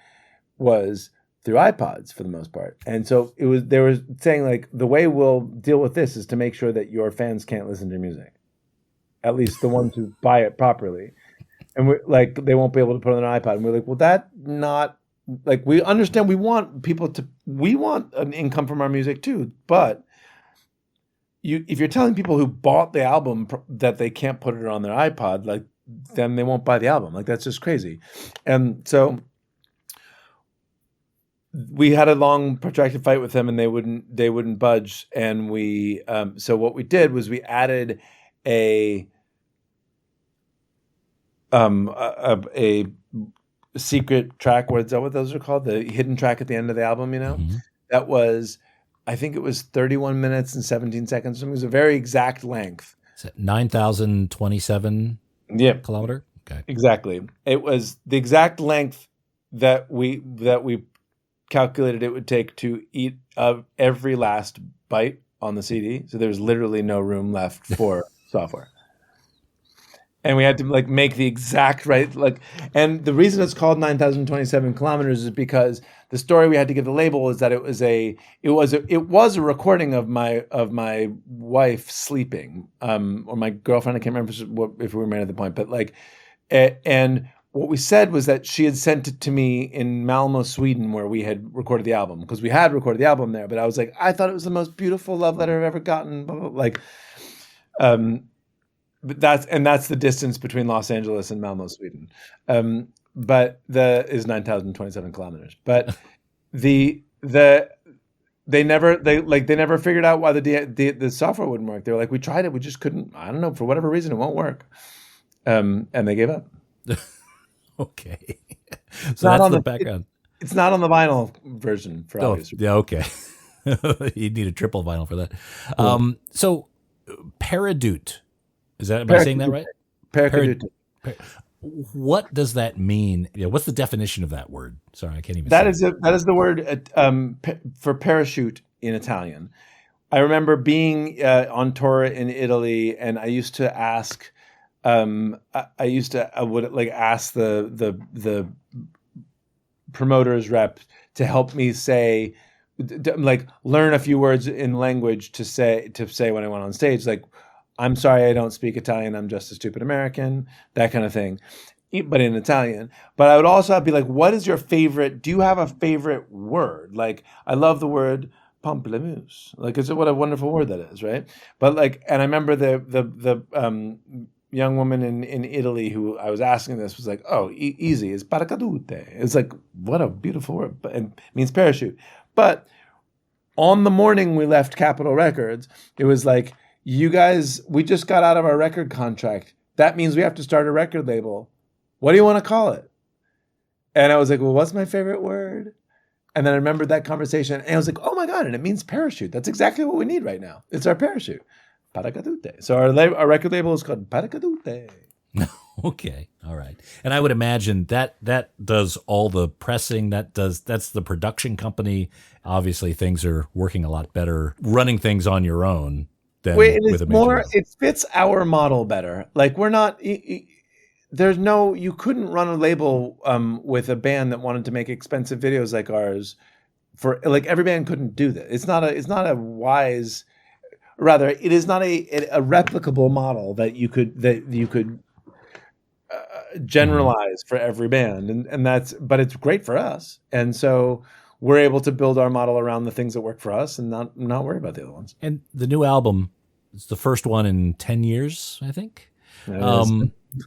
was through iPods for the most part. And so they were saying, like, the way we'll deal with this is to make sure that your fans can't listen to your music, at least the ones who buy it properly. And we're like, they won't be able to put it on an iPod. And we're like, well, that not, like, we understand we want an income from our music too, but if you're telling people who bought the album that they can't put it on their iPod, like, then they won't buy the album. Like, that's just crazy. And so we had a long protracted fight with them, and they wouldn't budge. And so what we did was we added a secret track. What is that? What those are called? The hidden track at the end of the album. Mm-hmm. That was, I think it was 31 minutes and 17 seconds. It was a very exact length. Is it 9,027 kilometer? Okay. Exactly. It was the exact length that we calculated it would take to eat every last bite on the CD. So there was literally no room left for software. And we had to make the exact right, and the reason it's called 9,027 kilometers is because the story we had to give the label is that it was a recording of my wife sleeping, or my girlfriend. I can't remember if we were married at the point, but and what we said was that she had sent it to me in Malmo, Sweden, where we had recorded the album, because we had recorded the album there. But I was like, I thought it was the most beautiful love letter I've ever gotten. Blah, blah, blah. But that's the distance between Los Angeles and Malmo, Sweden. But is 9,027 kilometers. But they never figured out why the software wouldn't work. They were like, we tried it, we just couldn't. I don't know, for whatever reason, it won't work. And they gave up. Okay. So that's the background. It's not on the vinyl version for obvious reasons. Yeah, okay. You'd need a triple vinyl for that. So Paradoot, am I saying that right? Paracaduta. What does that mean? What's the definition of that word? Sorry, I can't even. That is the word for parachute in Italian. I remember being on tour in Italy, and I used to ask. I would ask the promoter's rep to help me say, learn a few words in language to say when I went on stage, like, I'm sorry, I don't speak Italian. I'm just a stupid American, that kind of thing, but in Italian. But I would also be like, what is your favorite? Do you have a favorite word? Like, I love the word pamplemousse. Like, what a wonderful word that is, right? But and I remember the young woman in Italy who I was asking this was like, oh, easy. It's paracadute. It's like, what a beautiful word. It means parachute. But on the morning we left Capitol Records, it was like, you guys, we just got out of our record contract. That means we have to start a record label. What do you want to call it? And I was like, well, what's my favorite word? And then I remembered that conversation, and I was like, oh my God, and it means parachute. That's exactly what we need right now. It's our parachute. Paracadute. So our record label is called Paracadute. Okay. All right. And I would imagine that does all the pressing. That's the production company. Obviously, things are working a lot better running things on your own than with a major label. It fits our model better. Like, we're not. You couldn't run a label with a band that wanted to make expensive videos like ours. Every band couldn't do that. It's not a wise. Rather, it is not a replicable model that you could generalize for every band, but it's great for us, and so we're able to build our model around the things that work for us and not worry about the other ones. And the new album is the first one in 10 years, I think.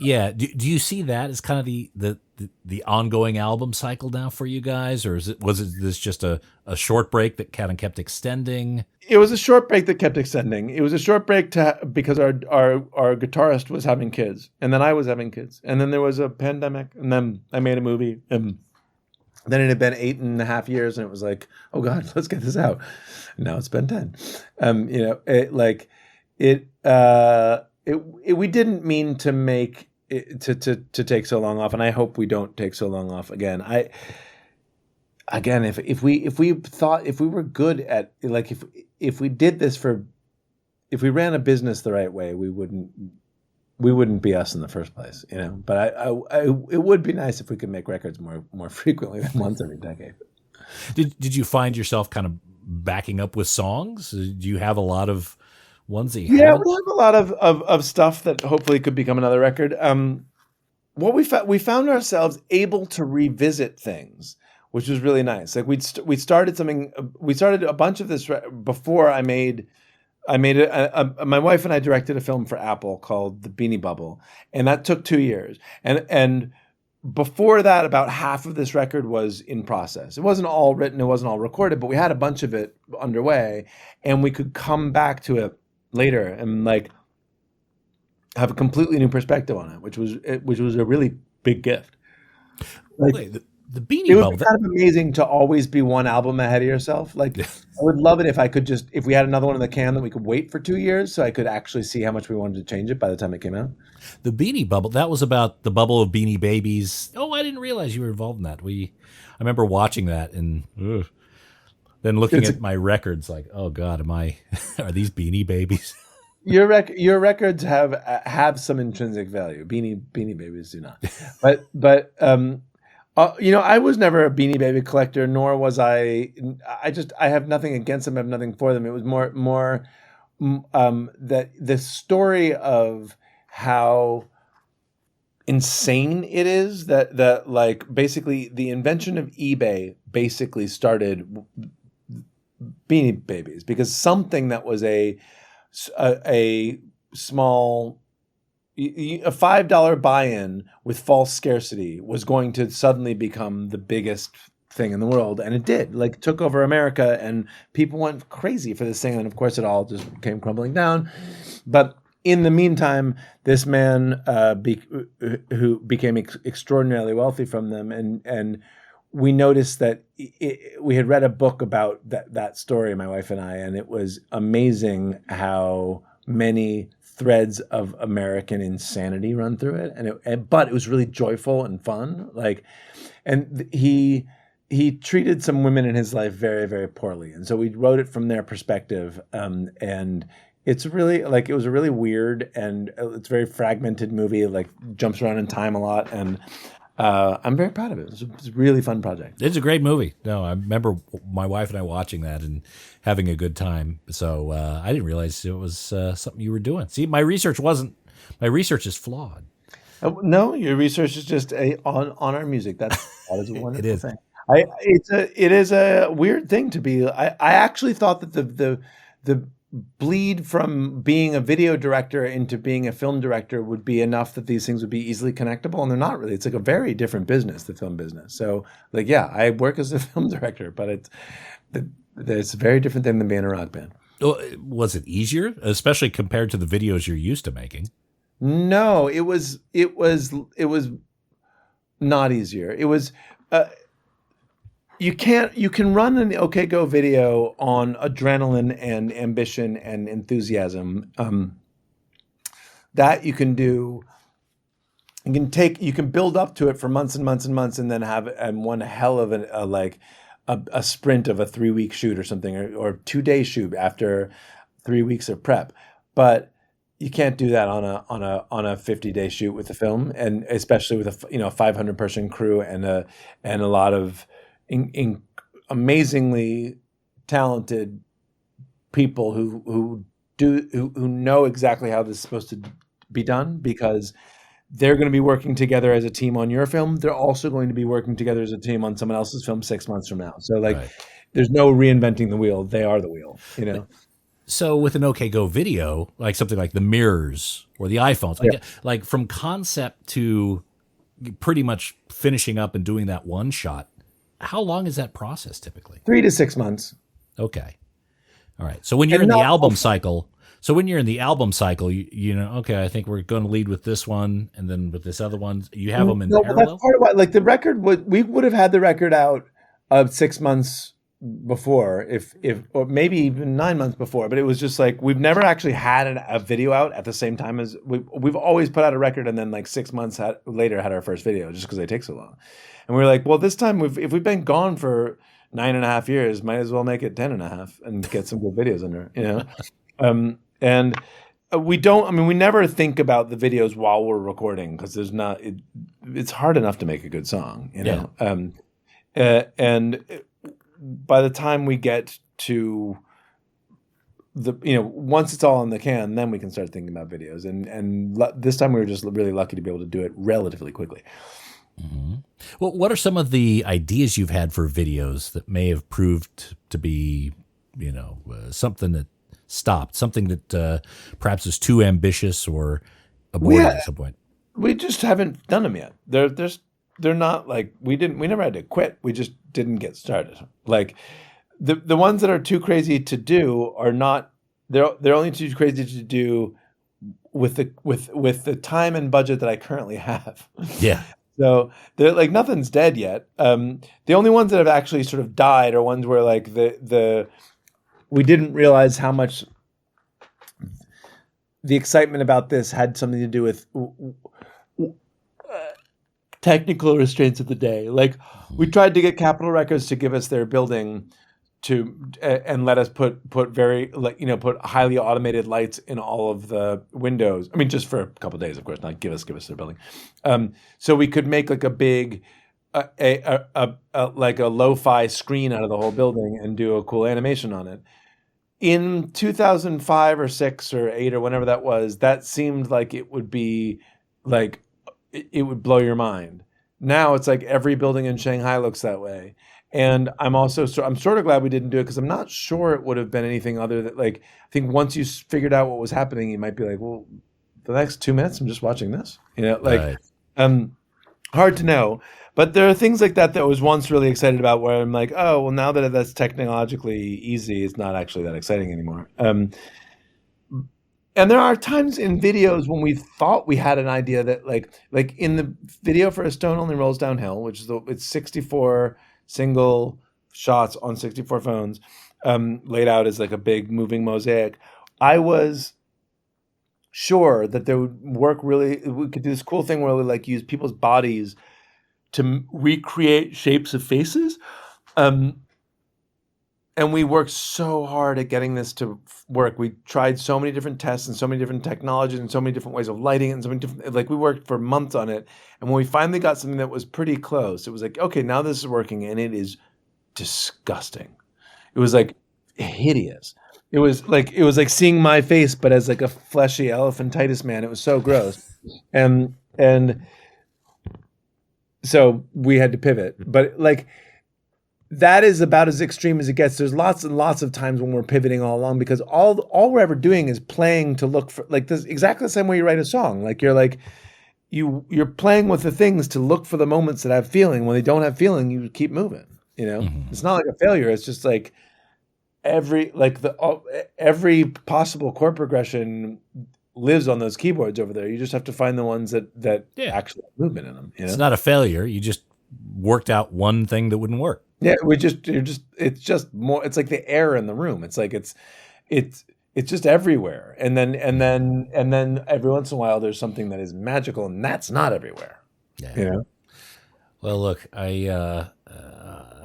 Yeah. Do you see that as kind of the ongoing album cycle now for you guys, or was this just a short break that kind of kept extending? It was a short break that kept extending. It was a short break because our guitarist was having kids, and then I was having kids, and then there was a pandemic, and then I made a movie, and then it had been 8.5 years, and it was like, oh God, let's get this out. And now it's been 10. We didn't mean to make it, to take so long off, and I hope we don't take so long off again. If we were good at, like, if we did this if we ran a business the right way, we wouldn't be us in the first place, you know. But it would be nice if we could make records more frequently than once every decade. Did you find yourself kind of backing up with songs? Do you have a lot of ones that you haven't? We have a lot of stuff that hopefully could become another record. What we found ourselves able to revisit things, which was really nice. Like, we started a bunch of this before I made my wife and I directed a film for Apple called The Beanie Bubble, and that took 2 years. And before that, about half of this record was in process. It wasn't all written, it wasn't all recorded, but we had a bunch of it underway, and we could come back to it later and like have a completely new perspective on it, which was a really big gift. Like, the Beanie Bubble. It Bubble, was kind of amazing to always be one album ahead of yourself. Like, I would love it if we had another one in the can that we could wait for 2 years so I could actually see how much we wanted to change it by the time it came out. The Beanie Bubble, that was about the bubble of Beanie Babies. Oh, I didn't realize you were involved in that. I remember watching that and then looking at my records like, oh God, are these Beanie Babies? Your records have some intrinsic value. Beanie Babies do not. But I was never a Beanie Baby collector, nor was I. I have nothing against them. I have nothing for them. It was more that the story of how insane it is that like basically the invention of eBay basically started Beanie Babies, because something that was a small, a $5 buy-in with false scarcity was going to suddenly become the biggest thing in the world, and it did. Like, took over America, and people went crazy for this thing, and of course it all just came crumbling down. But in the meantime, this man who became extraordinarily wealthy from them, and we noticed that we had read a book about that story, my wife and I, and it was amazing how many threads of American insanity run through it, but it was really joyful and fun. And he treated some women in his life very, very poorly, and so we wrote it from their perspective. And it's really it was a really weird and it's a very fragmented movie. It jumps around in time a lot, and I'm very proud of it. It's a really fun project. It's a great movie. No, I remember my wife and I watching that and having a good time. So I didn't realize it was something you were doing. See, my research is flawed. No, your research is just on our music. That is a wonderful It is. thing. It is a weird thing to be. I actually thought that the bleed from being a video director into being a film director would be enough that these things would be easily connectable, and they're not really. It's a very different business, the film business. So I work as a film director, but it's a very different thing than being a rock band. Was it easier, especially compared to the videos you're used to making? No, it was not easier. It was you can run an OK Go video on adrenaline and ambition and enthusiasm. That you can do. You can build up to it for months and months and months, and then have one hell of a sprint of a 3-week shoot or something, or 2-day shoot after 3 weeks of prep. But you can't do that on a 50-day shoot with a film, and especially with a 500-person crew and a lot of amazingly talented people who know exactly how this is supposed to be done, because they're going to be working together as a team on your film. They're also going to be working together as a team on someone else's film 6 months from now. So Right. There's no reinventing the wheel. They are the wheel, So with an OK Go video, like something like the mirrors or the iPhones, like from concept to pretty much finishing up and doing that one shot, how long is that process typically? 3 to 6 months. Okay. All right. So when you're in the album cycle, okay, I think we're going to lead with this one, and then with this other one, you have them in parallel? That's part of why, the record we would have had the record out 6 months before, or maybe even 9 months before, but it was just we've never actually had a video out at the same time as we've always put out a record, and then 6 months later had our first video, just because they take so long. And we were well, this time if we've been gone for 9.5 years, might as well make it 10.5 and get some good videos in there, and we don't. We never think about the videos while we're recording, because it's hard enough to make a good song, Yeah. And by the time we get to once it's all in the can, then we can start thinking about videos. And this time we were just really lucky to be able to do it relatively quickly. Mm-hmm. Well, what are some of the ideas you've had for videos that may have proved to be, something that stopped, something that perhaps is too ambitious or aborted at some point? We just haven't done them yet. They're not we never had to quit. We just didn't get started. The ones that are too crazy to do are not. They're only too crazy to do with the time and budget that I currently have. Yeah. So they're nothing's dead yet. The only ones that have actually sort of died are ones where we didn't realize how much the excitement about this had something to do with technical restraints of the day. We tried to get Capitol Records to give us their building and let us put very put highly automated lights in all of the windows. Just for a couple of days, of course, not give us their building. So we could make a big a lo-fi screen out of the whole building and do a cool animation on it. In 2005 or 6 or 8 or whenever that was, that seemed like it would be it would blow your mind. Now it's every building in Shanghai looks that way. And I'm sort of glad we didn't do it, because I'm not sure it would have been anything other than I think once you figured out what was happening, you might be well, the next 2 minutes I'm just watching this, Right. Hard to know. But there are things like that I was once really excited about, where I'm oh, well, now that that's technologically easy, it's not actually that exciting anymore. And there are times in videos when we thought we had an idea that like in the video for A Stone Only Rolls Downhill, which is it's 64 single shots on 64 phones, laid out as like a big moving mosaic. I was sure that there would work really. We could do this cool thing where we like use people's bodies to recreate shapes of faces. And we worked so hard at getting this to work. We tried so many different tests and so many different technologies and so many different ways of lighting it and so many different, like we worked for months on it. And when we finally got something that was pretty close, it was like, okay, now this is working, and it is disgusting. It was like hideous. It was like seeing my face, but as like a fleshy elephantitis man. It was so gross. And so we had to pivot, but like, that is about as extreme as it gets. There's lots and lots of times when we're pivoting all along because all we're ever doing is playing to look for like this, exactly the same way you write a song. Like you're playing with the things to look for the moments that have feeling. When they don't have feeling, you keep moving. You know, It's not like a failure. It's just like every possible chord progression lives on those keyboards over there. You just have to find the ones that actually have movement in them. You know? It's not a failure. You just worked out one thing that wouldn't work. Yeah, it's just more. It's like the air in the room. It's like it's just everywhere. And then every once in a while there's something that is magical, and that's not everywhere. Yeah. You know? Well, look, I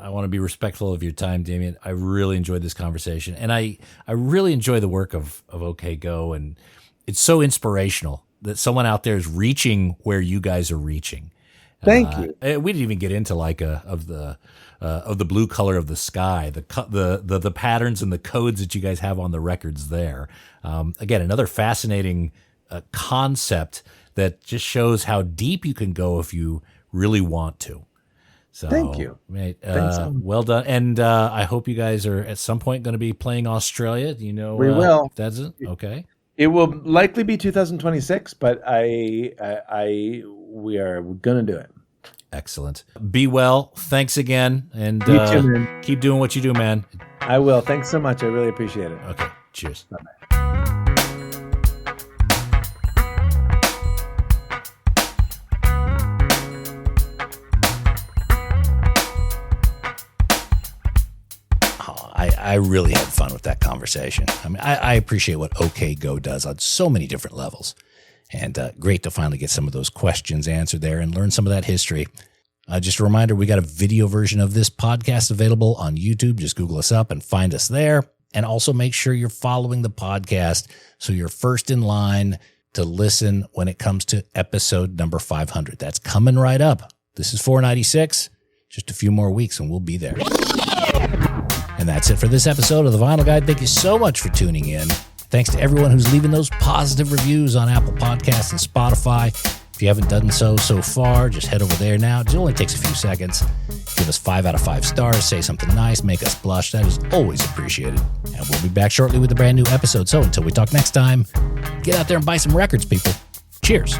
want to be respectful of your time, Damian. I really enjoyed this conversation, and I really enjoy the work of OK Go, and it's so inspirational that someone out there is reaching where you guys are reaching. Thank you. We didn't even get into like of the blue color of the sky, the patterns and the codes that you guys have on the records there. Again, another fascinating concept that just shows how deep you can go if you really want to. So, thank you. Mate, Thanks, well done. And I hope you guys are at some point going to be playing Australia. Do you know? We will. If that's it? Okay. It will likely be 2026, but we are going to do it. Excellent. Be well. Thanks again. And You too, man. Keep doing what you do, man. I will. Thanks so much. I really appreciate it. Okay. Cheers. Bye-bye. I really had fun with that conversation. I mean, I appreciate what OK Go does on so many different levels. And great to finally get some of those questions answered there and learn some of that history. Just a reminder, we got a video version of this podcast available on YouTube. Just Google us up and find us there. And also make sure you're following the podcast so you're first in line to listen when it comes to episode number 500. That's coming right up. This is 496. Just a few more weeks and we'll be there. And that's it for this episode of The Vinyl Guide. Thank you so much for tuning in. Thanks to everyone who's leaving those positive reviews on Apple Podcasts and Spotify. If you haven't done so far, just head over there now. It only takes a few seconds. Give us 5 out of 5 stars. Say something nice. Make us blush. That is always appreciated. And we'll be back shortly with a brand new episode. So until we talk next time, get out there and buy some records, people. Cheers.